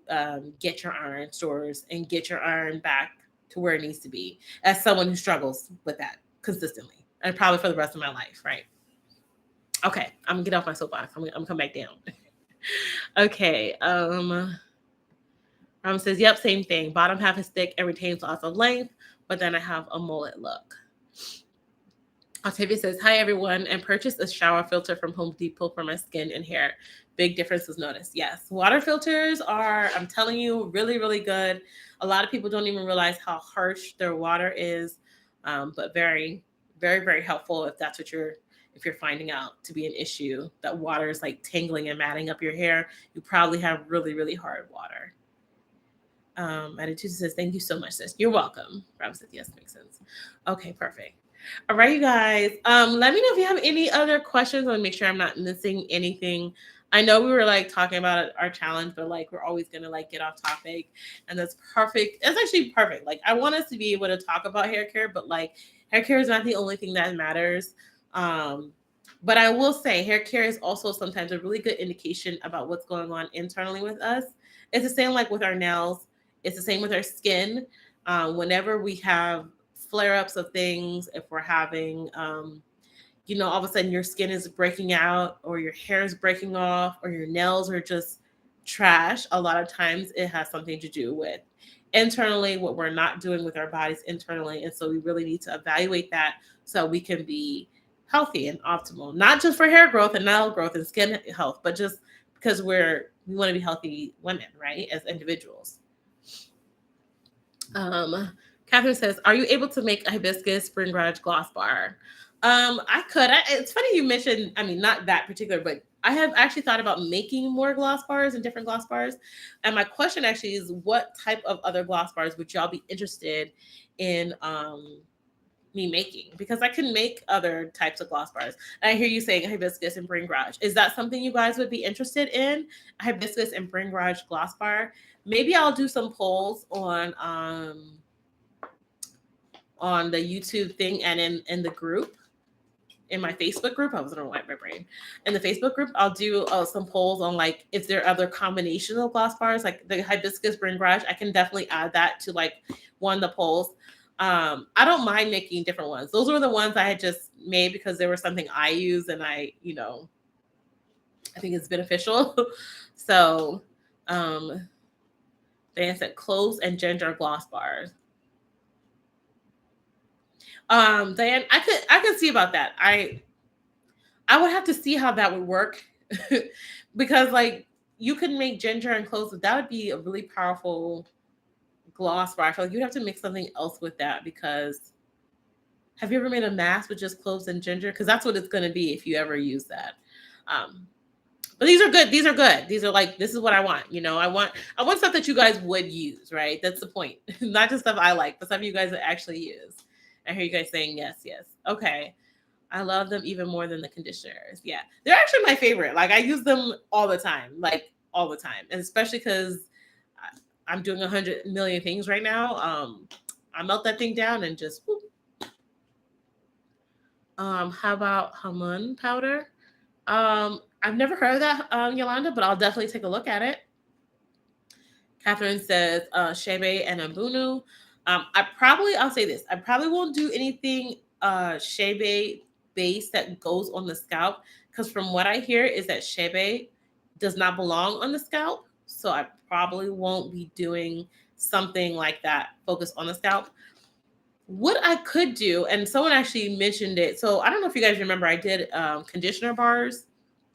get your iron stores and get your iron back to where it needs to be, as someone who struggles with that consistently, and probably for the rest of my life, right? Okay, I'm gonna get off my soapbox. I'm gonna come back down. Okay. Says, yep, same thing. Bottom half is thick and retains lots of length, but then I have a mullet look. Octavia says, hi, everyone, and purchased a shower filter from Home Depot for my skin and hair. Big difference was noticed. Yes, water filters are, I'm telling you, really, really good. A lot of people don't even realize how harsh their water is, but very, very, very helpful if that's what if you're finding out to be an issue, that water is like tangling and matting up your hair. You probably have really, really hard water. Attitude says, thank you so much, sis. You're welcome. Rob says, yes, makes sense. Okay, perfect. All right, you guys. Let me know if you have any other questions. I want to make sure I'm not missing anything. I know we were like talking about our challenge, but like we're always gonna like get off topic, and that's perfect. It's actually perfect. Like I want us to be able to talk about hair care, but like hair care is not the only thing that matters. But I will say hair care is also sometimes a really good indication about what's going on internally with us. It's the same like with our nails. It's the same with our skin. Whenever we have flare-ups of things, if we're having all of a sudden your skin is breaking out or your hair is breaking off or your nails are just trash, a lot of times it has something to do with internally what we're not doing with our bodies internally. And so we really need to evaluate that so we can be healthy and optimal, not just for hair growth and nail growth and skin health, but just because we want to be healthy women, right? As individuals. Catherine says, are you able to make a hibiscus spring raj gloss bar? I could. It's funny you mentioned, I mean, not that particular, but I have actually thought about making more gloss bars and different gloss bars. And my question actually is, what type of other gloss bars would y'all be interested in me making? Because I can make other types of gloss bars. And I hear you saying hibiscus and bring raj. Is that something you guys would be interested in? A hibiscus and bring raj gloss bar? Maybe I'll do some polls on the YouTube thing and in the group, in my Facebook group. I was going to wipe my brain. In the Facebook group, I'll do some polls on like if there are other combinations of gloss bars, like the hibiscus bring raj. I can definitely add that to like one of the polls. I don't mind making different ones. Those were the ones I had just made because there was something I use and I think it's beneficial. So Diane said cloves and ginger gloss bars. Diane, I could see about that. I would have to see how that would work because like you could make ginger and cloves, but that would be a really powerful gloss bar. I feel like you'd have to make something else with that because have you ever made a mask with just cloves and ginger? Because that's what it's going to be if you ever use that. But these are good. These are good. These are like, this is what I want. I want stuff that you guys would use, right? That's the point. Not just stuff I like, but stuff you guys would actually use. I hear you guys saying yes, yes. Okay. I love them even more than the conditioners. Yeah. They're actually my favorite. Like I use them all the time, like all the time. And especially because I'm doing 100 million things right now. I melt that thing down and just whoop. How about Hamun powder? I've never heard of that, Yolanda, but I'll definitely take a look at it. Catherine says Shebe and Abunu. I'll say this. I probably won't do anything Shebe base that goes on the scalp because from what I hear is that Shebe does not belong on the scalp. So I probably won't be doing something like that focused on the scalp. What I could do, and someone actually mentioned it. So I don't know if you guys remember, I did conditioner bars,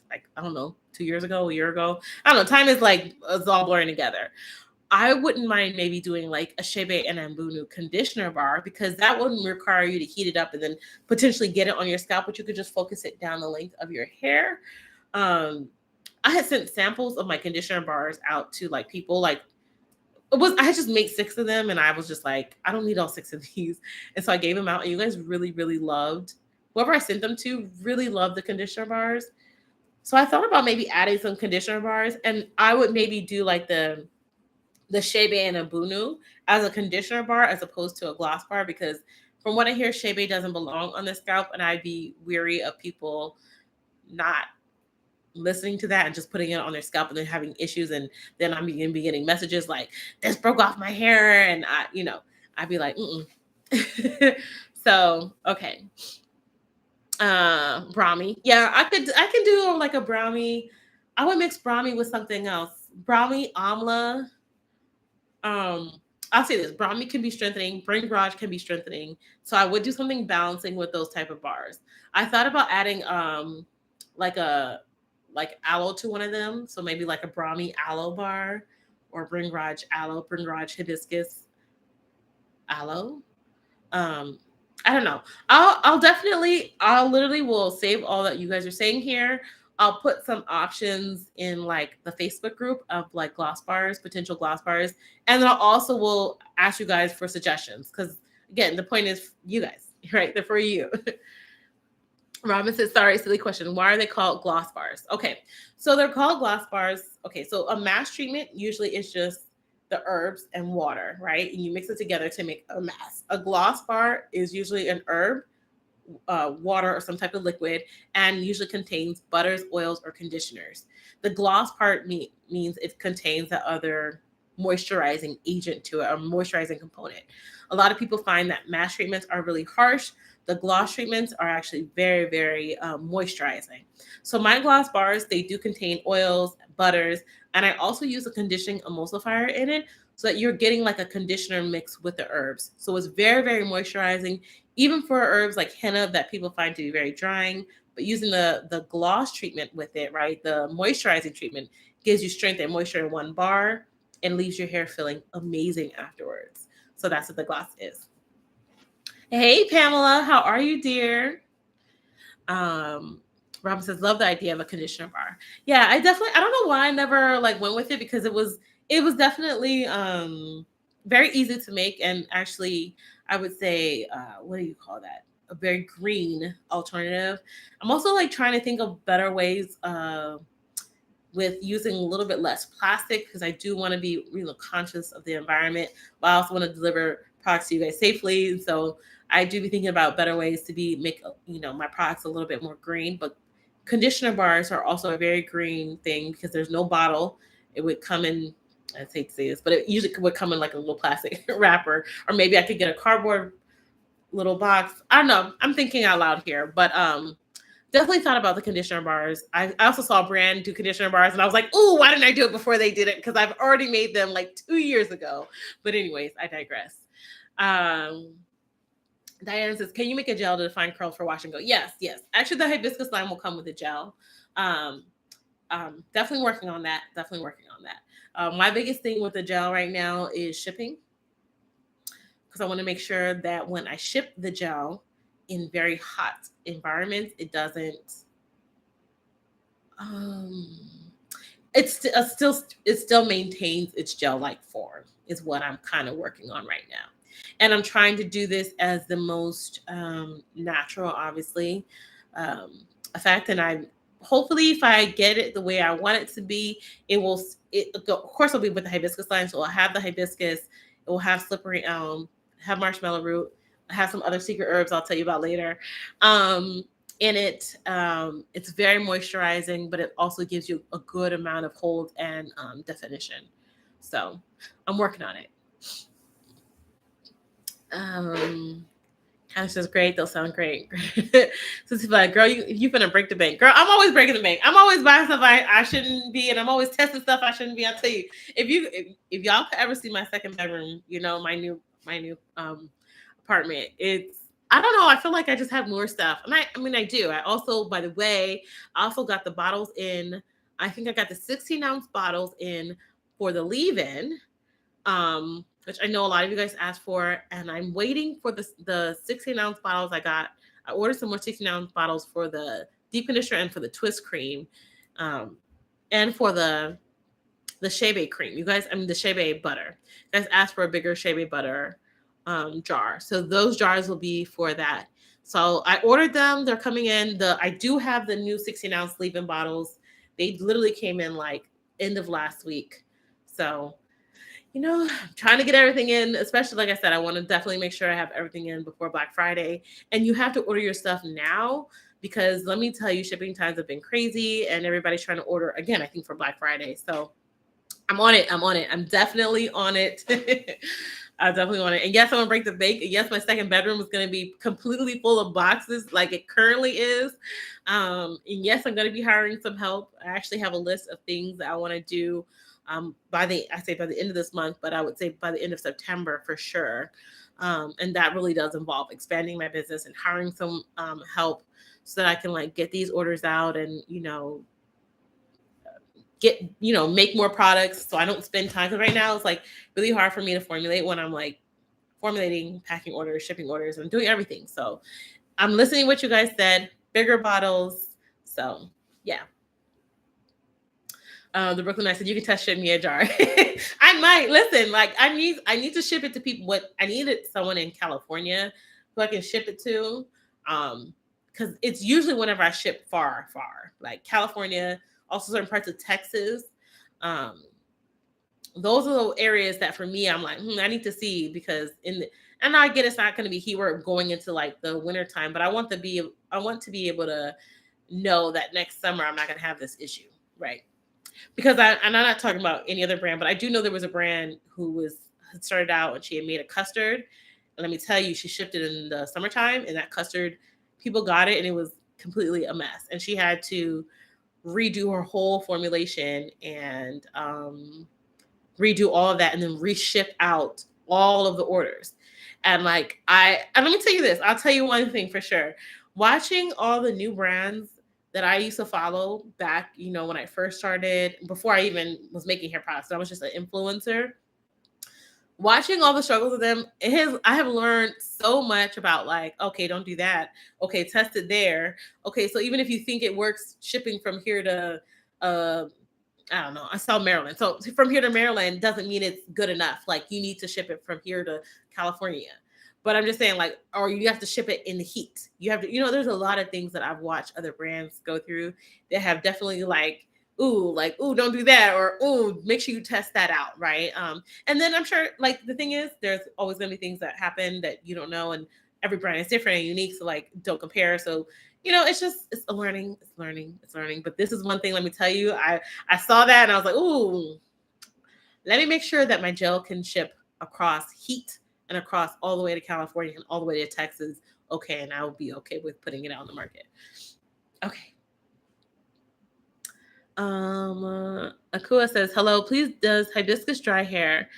like, I don't know, 2 years ago, a year ago. I don't know. Time is like, it's all blurring together. I wouldn't mind maybe doing like a Shebe and Ambunu conditioner bar because that wouldn't require you to heat it up and then potentially get it on your scalp, but you could just focus it down the length of your hair. I had sent samples of my conditioner bars out to like people like, I had just made 6 of them and I was just like, I don't need all 6 of these. And so I gave them out and you guys really, really loved, whoever I sent them to really loved the conditioner bars. So I thought about maybe adding some conditioner bars and I would maybe do like the Shebe and Abunu as a conditioner bar as opposed to a gloss bar because from what I hear, Shebe doesn't belong on the scalp and I'd be weary of people not listening to that and just putting it on their scalp and then having issues and then I'm going to be getting messages like this broke off my hair and I'd be like So okay. Brahmi. Yeah, I can do like a Brahmi. I would mix Brahmi with something else. Brahmi, Amla. I'll say this: Brahmi can be strengthening, Bring Raj can be strengthening. So I would do something balancing with those type of bars. I thought about adding like aloe to one of them. So maybe like a Brahmi aloe bar or Bring Raj aloe, Bring Raj hibiscus aloe. I don't know. I'll literally will save all that you guys are saying here. I'll put some options in like the Facebook group of like gloss bars, potential gloss bars. And then I'll also will ask you guys for suggestions. Because again, the point is you guys, right? They're for you. Robin says, sorry, silly question. Why are they called gloss bars? Okay, so they're called gloss bars. Okay, so a mask treatment usually is just the herbs and water, right? And you mix it together to make a mask. A gloss bar is usually an herb, water, or some type of liquid, and usually contains butters, oils, or conditioners. The gloss part means it contains the other moisturizing agent to it, or moisturizing component. A lot of people find that mask treatments are really harsh. The gloss treatments are actually very, very moisturizing. So my gloss bars, they do contain oils, butters, and I also use a conditioning emulsifier in it so that you're getting like a conditioner mix with the herbs. So it's very, very moisturizing, even for herbs like henna that people find to be very drying. But using the gloss treatment with it, right, the moisturizing treatment gives you strength and moisture in one bar and leaves your hair feeling amazing afterwards. So that's what the gloss is. Hey, Pamela, how are you, dear? Robin says, love the idea of a conditioner bar. Yeah, I don't know why I never like went with it, because it was definitely very easy to make, and actually I would say, what do you call that? A very green alternative. I'm also like trying to think of better ways with using a little bit less plastic, because I do want to be conscious of the environment, but I also want to deliver products to you guys safely. And so I do be thinking about better ways to make my products a little bit more green. But conditioner bars are also a very green thing, because there's no bottle. It would come in, I hate to say this, but it usually would come in like a little plastic wrapper, or maybe I could get a cardboard little box. I don't know. I'm thinking out loud here, but definitely thought about the conditioner bars. I also saw a brand do conditioner bars, and I was like, "Ooh, why didn't I do it before they did it?" Because I've already made them like 2 years ago. But anyways, I digress. Diana says, "Can you make a gel to define curls for wash and go?" Yes, yes. Actually, the hibiscus lime will come with a gel. Um, definitely working on that. Definitely working on that. My biggest thing with the gel right now is shipping, because I want to make sure that when I ship the gel in very hot environments, it doesn't. It still maintains its gel-like form, is what I'm kind of working on right now, and I'm trying to do this as the most natural, obviously, effect. And I hopefully, if I get it the way I want it to be, it will. Of course, it'll be with the hibiscus line, so I'll have the hibiscus. It will have slippery elm, have marshmallow root, have some other secret herbs I'll tell you about later. In it, it's very moisturizing, but it also gives you a good amount of hold and definition. So I'm working on it. Kind of says, great, they'll sound great. So she's like, girl, you finna break the bank. Girl, I'm always breaking the bank. I'm always buying stuff I shouldn't be, and I'm always testing stuff I shouldn't be. I'll tell you, if y'all could ever see my second bedroom, my new apartment, I don't know, I feel like I just have more stuff. And I mean I do. I also, by the way, I also got the bottles in. I think I got the 16-ounce bottles in for the leave-in. Which I know a lot of you guys asked for, and I'm waiting for the 16-ounce bottles. I ordered some more 16-ounce bottles for the deep conditioner and for the twist cream, and for the Shea cream. The Shea butter. You guys asked for a bigger Shea butter jar, so those jars will be for that. So I ordered them. They're coming in. I do have the new 16-ounce leave-in bottles. They literally came in like end of last week. So I'm trying to get everything in, especially, like I said, I want to definitely make sure I have everything in before Black Friday. And you have to order your stuff now, because let me tell you, shipping times have been crazy and everybody's trying to order again, I think, for Black Friday. So I'm on it. I'm definitely on it. I definitely want it. And yes, I'm going to break the bank. And yes, my second bedroom is going to be completely full of boxes like it currently is. And yes, I'm going to be hiring some help. I actually have a list of things that I want to do by the end of this month, but I would say by the end of September for sure. And that really does involve expanding my business and hiring some help so that I can get these orders out and, make more products so I don't spend time. Because right now it's really hard for me to formulate when I'm formulating, packing orders, shipping orders, and doing everything. So I'm listening to what you guys said, bigger bottles. So yeah. The Brooklyn Knight said you can test ship me a jar. I might listen. Like I need to ship it to people. What I needed someone in California who I can ship it to. Because it's usually whenever I ship far, like California, also certain parts of Texas. Um, those are the areas that for me I'm like, I need to see because and I get it's not going to be here going into like the winter time, but I want to be able to know that next summer I'm not going to have this issue, right? Because and I'm not talking about any other brand, but I do know there was a brand who had started out and she had made a custard. And let me tell you, she shipped it in the summertime, and that custard, people got it, and it was completely a mess. And she had to redo her whole formulation and redo all of that, and then reship out all of the orders. And like and let me tell you this, I'll tell you one thing for sure. Watching all the new brands that I used to follow back, when I first started, before I even was making hair products, so I was just an influencer. Watching all the struggles of them, I have learned so much about like, okay, don't do that. Okay, test it there. Okay, so even if you think it works shipping from here to, I don't know, I sell Maryland. So from here to Maryland doesn't mean it's good enough. Like you need to ship it from here to California. But I'm just saying, like, or you have to ship it in the heat. You have to, there's a lot of things that I've watched other brands go through that have definitely like, ooh, don't do that, or ooh, make sure you test that out, right? And then I'm sure, like, the thing is, there's always gonna be things that happen that you don't know, and every brand is different and unique, so like, don't compare. So, it's a learning, it's learning. But this is one thing, let me tell you, I saw that and I was like, ooh, let me make sure that my gel can ship across heat and across all the way to California and all the way to Texas. Okay, and I will be okay with putting it out on the market. Okay. Akua says, hello, please does hibiscus dry hair?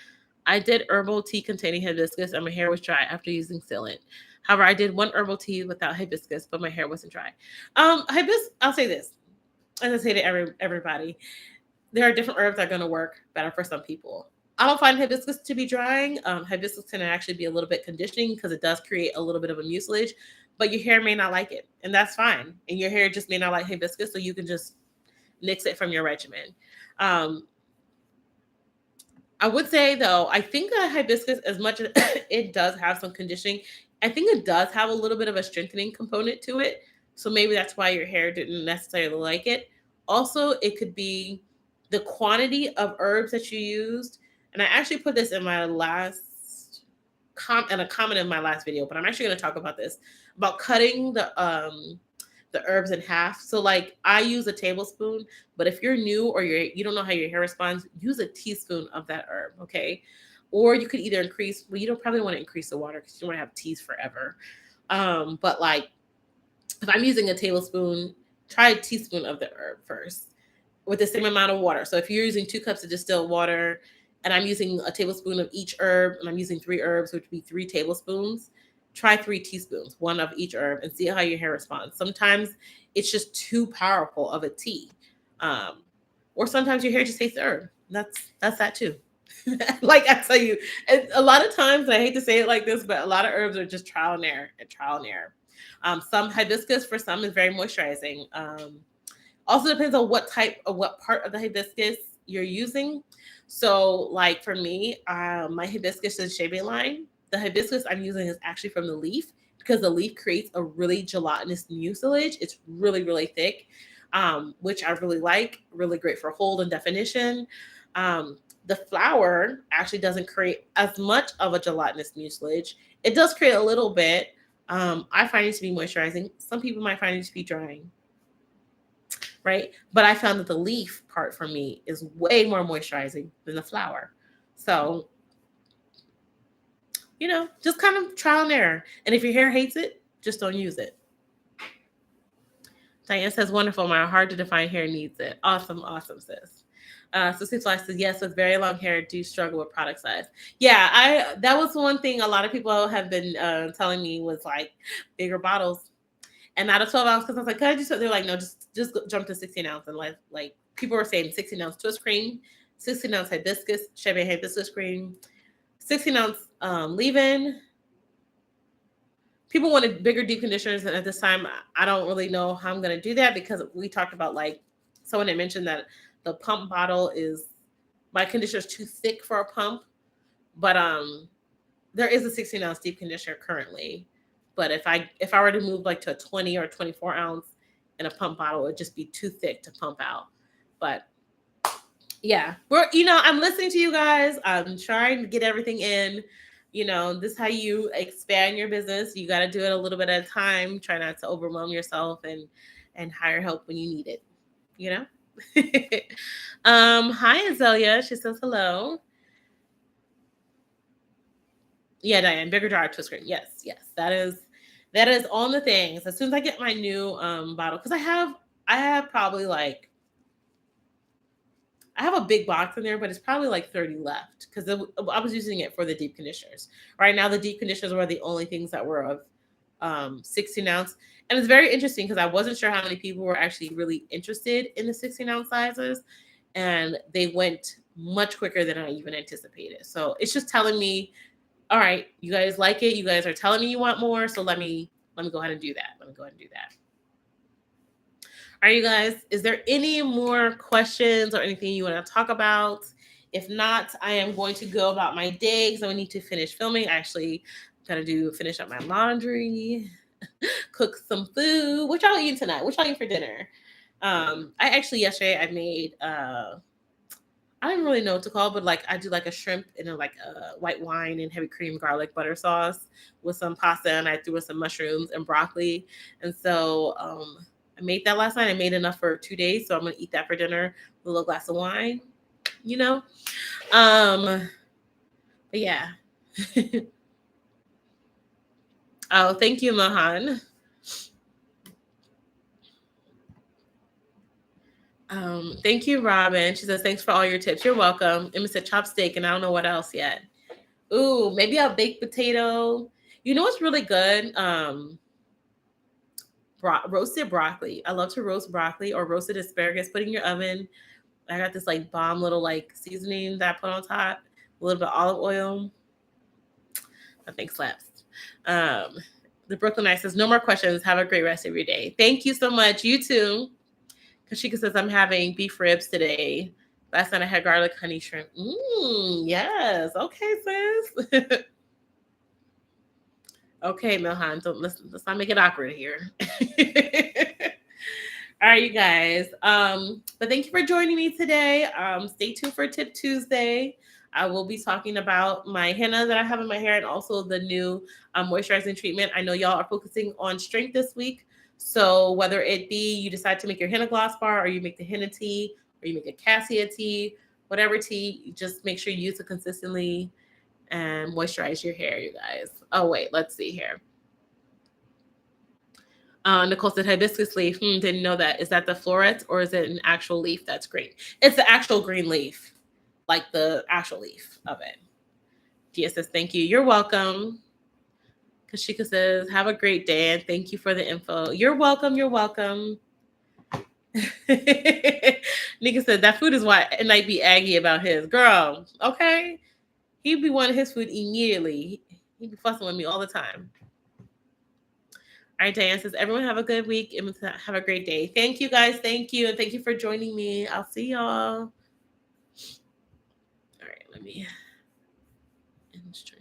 I did herbal tea containing hibiscus and my hair was dry after using sealant. However, I did one herbal tea without hibiscus, but my hair wasn't dry. Hibiscus, I'll say this, as I say to everybody, there are different herbs that are going to work better for some people. I don't find hibiscus to be drying. Hibiscus can actually be a little bit conditioning because it does create a little bit of a mucilage, but your hair may not like it, and that's fine. And your hair just may not like hibiscus, so you can just nix it from your regimen. I would say though, I think that hibiscus, as much as it does have some conditioning, I think it does have a little bit of a strengthening component to it. So maybe that's why your hair didn't necessarily like it. Also, it could be the quantity of herbs that you used. And I actually put this in my last a comment in my last video, but I'm actually going to talk about this, about cutting the herbs in half. So like I use a tablespoon, but if you're new or you don't know how your hair responds, use a teaspoon of that herb, okay? Or you could either increase, well, you don't probably want to increase the water because you don't want to have teas forever. But like if I'm using a tablespoon, try a teaspoon of the herb first with the same amount of water. So if you're using 2 cups of distilled water and I'm using a tablespoon of each herb and I'm using 3 herbs, which would be 3 tablespoons, try 3 teaspoons, 1 of each herb, and see how your hair responds. Sometimes it's just too powerful of a tea. Or sometimes your hair just hates the herb. That's that too. Like I tell you, a lot of times, I hate to say it like this, but a lot of herbs are just trial and error. Some hibiscus for some is very moisturizing. Also depends on what part of the hibiscus you're using. So like for me, my hibiscus is shaving line. The hibiscus I'm using is actually from the leaf because the leaf creates a really gelatinous mucilage. It's really, really thick, which I really like, really great for hold and definition. The flower actually doesn't create as much of a gelatinous mucilage. It does create a little bit. I find it to be moisturizing. Some people might find it to be drying, right? But I found that the leaf part for me is way more moisturizing than the flower. So, just kind of trial and error. And if your hair hates it, just don't use it. Diane says, wonderful, my hard to define hair needs it. Awesome, sis. So Fly says, yes, with very long hair, do struggle with product size. Yeah, that was one thing a lot of people have been telling me was like bigger bottles. And not a 12 ounce, because I was like, could I just, they're like, no, just jump to 16 ounce. And like people were saying 16 ounce twist cream, 16 ounce hibiscus, Chevy hibiscus cream, 16 ounce leave-in. People wanted bigger deep conditioners, and at this time, I don't really know how I'm going to do that because we talked about like someone had mentioned that the pump bottle is, my conditioner is too thick for a pump, but there is a 16-ounce deep conditioner currently. But if I were to move like to a 20 or 24 ounce in a pump bottle, it would just be too thick to pump out. But yeah, I'm listening to you guys. I'm trying to get everything in. This is how you expand your business. You got to do it a little bit at a time. Try not to overwhelm yourself and hire help when you need it. Hi, Azalea. She says hello. Yeah, Diane, bigger jar, twist cream. Yes, that is on the things. As soon as I get my new bottle, because I have probably like, I have a big box in there, but it's probably like 30 left because I was using it for the deep conditioners. Right now, the deep conditioners were the only things that were of 16 ounce. And it's very interesting because I wasn't sure how many people were actually really interested in the 16 ounce sizes. And they went much quicker than I even anticipated. So it's just telling me, all right, you guys like it. You guys are telling me you want more. So let me go ahead and do that. All right, you guys, is there any more questions or anything you want to talk about? If not, I am going to go about my day because I need to finish filming. I actually got to finish up my laundry, cook some food. What y'all eating tonight? What y'all eating for dinner? Yesterday I made, I don't really know what to call it, but like I do like a shrimp and a white wine and heavy cream garlic butter sauce with some pasta, and I threw in some mushrooms and broccoli. And so I made that last night. I made enough for 2 days, so I'm gonna eat that for dinner with a little glass of wine. But yeah. Oh, thank you, Mahan. Thank you, Robin. She says, thanks for all your tips. You're welcome. Emma said chopstick, and I don't know what else yet. Ooh, maybe a baked potato. You know what's really good? Roasted broccoli. I love to roast broccoli or roasted asparagus. Put it in your oven. I got this like bomb little like seasoning that I put on top. A little bit of olive oil. That thing slaps. The Brooklynite says, no more questions. Have a great rest of your day. Thank you so much. You too. Kashika says, I'm having beef ribs today. Last night I had garlic honey shrimp. Yes. Okay, sis. Okay, Milhan. Let's not make it awkward here. All right, you guys. But thank you for joining me today. Stay tuned for Tip Tuesday. I will be talking about my henna that I have in my hair and also the new moisturizing treatment. I know y'all are focusing on strength this week. So whether it be you decide to make your henna gloss bar or you make the henna tea or you make a cassia tea, whatever tea, you just make sure you use it consistently and moisturize your hair, you guys. Oh, wait, let's see here. Nicole said hibiscus leaf. Didn't know that. Is that the florets or is it an actual leaf that's green? It's the actual green leaf, like the actual leaf of it. Gia says, thank you. You're welcome. Kashika says, have a great day and thank you for the info. You're welcome. You're welcome. Nika said, that food is why it might be Aggie about his. Girl, okay? He'd be wanting his food immediately. He'd be fussing with me all the time. All right, Diane says, everyone have a good week and have a great day. Thank you, guys. Thank you. And thank you for joining me. I'll see y'all. All right, let me end stream.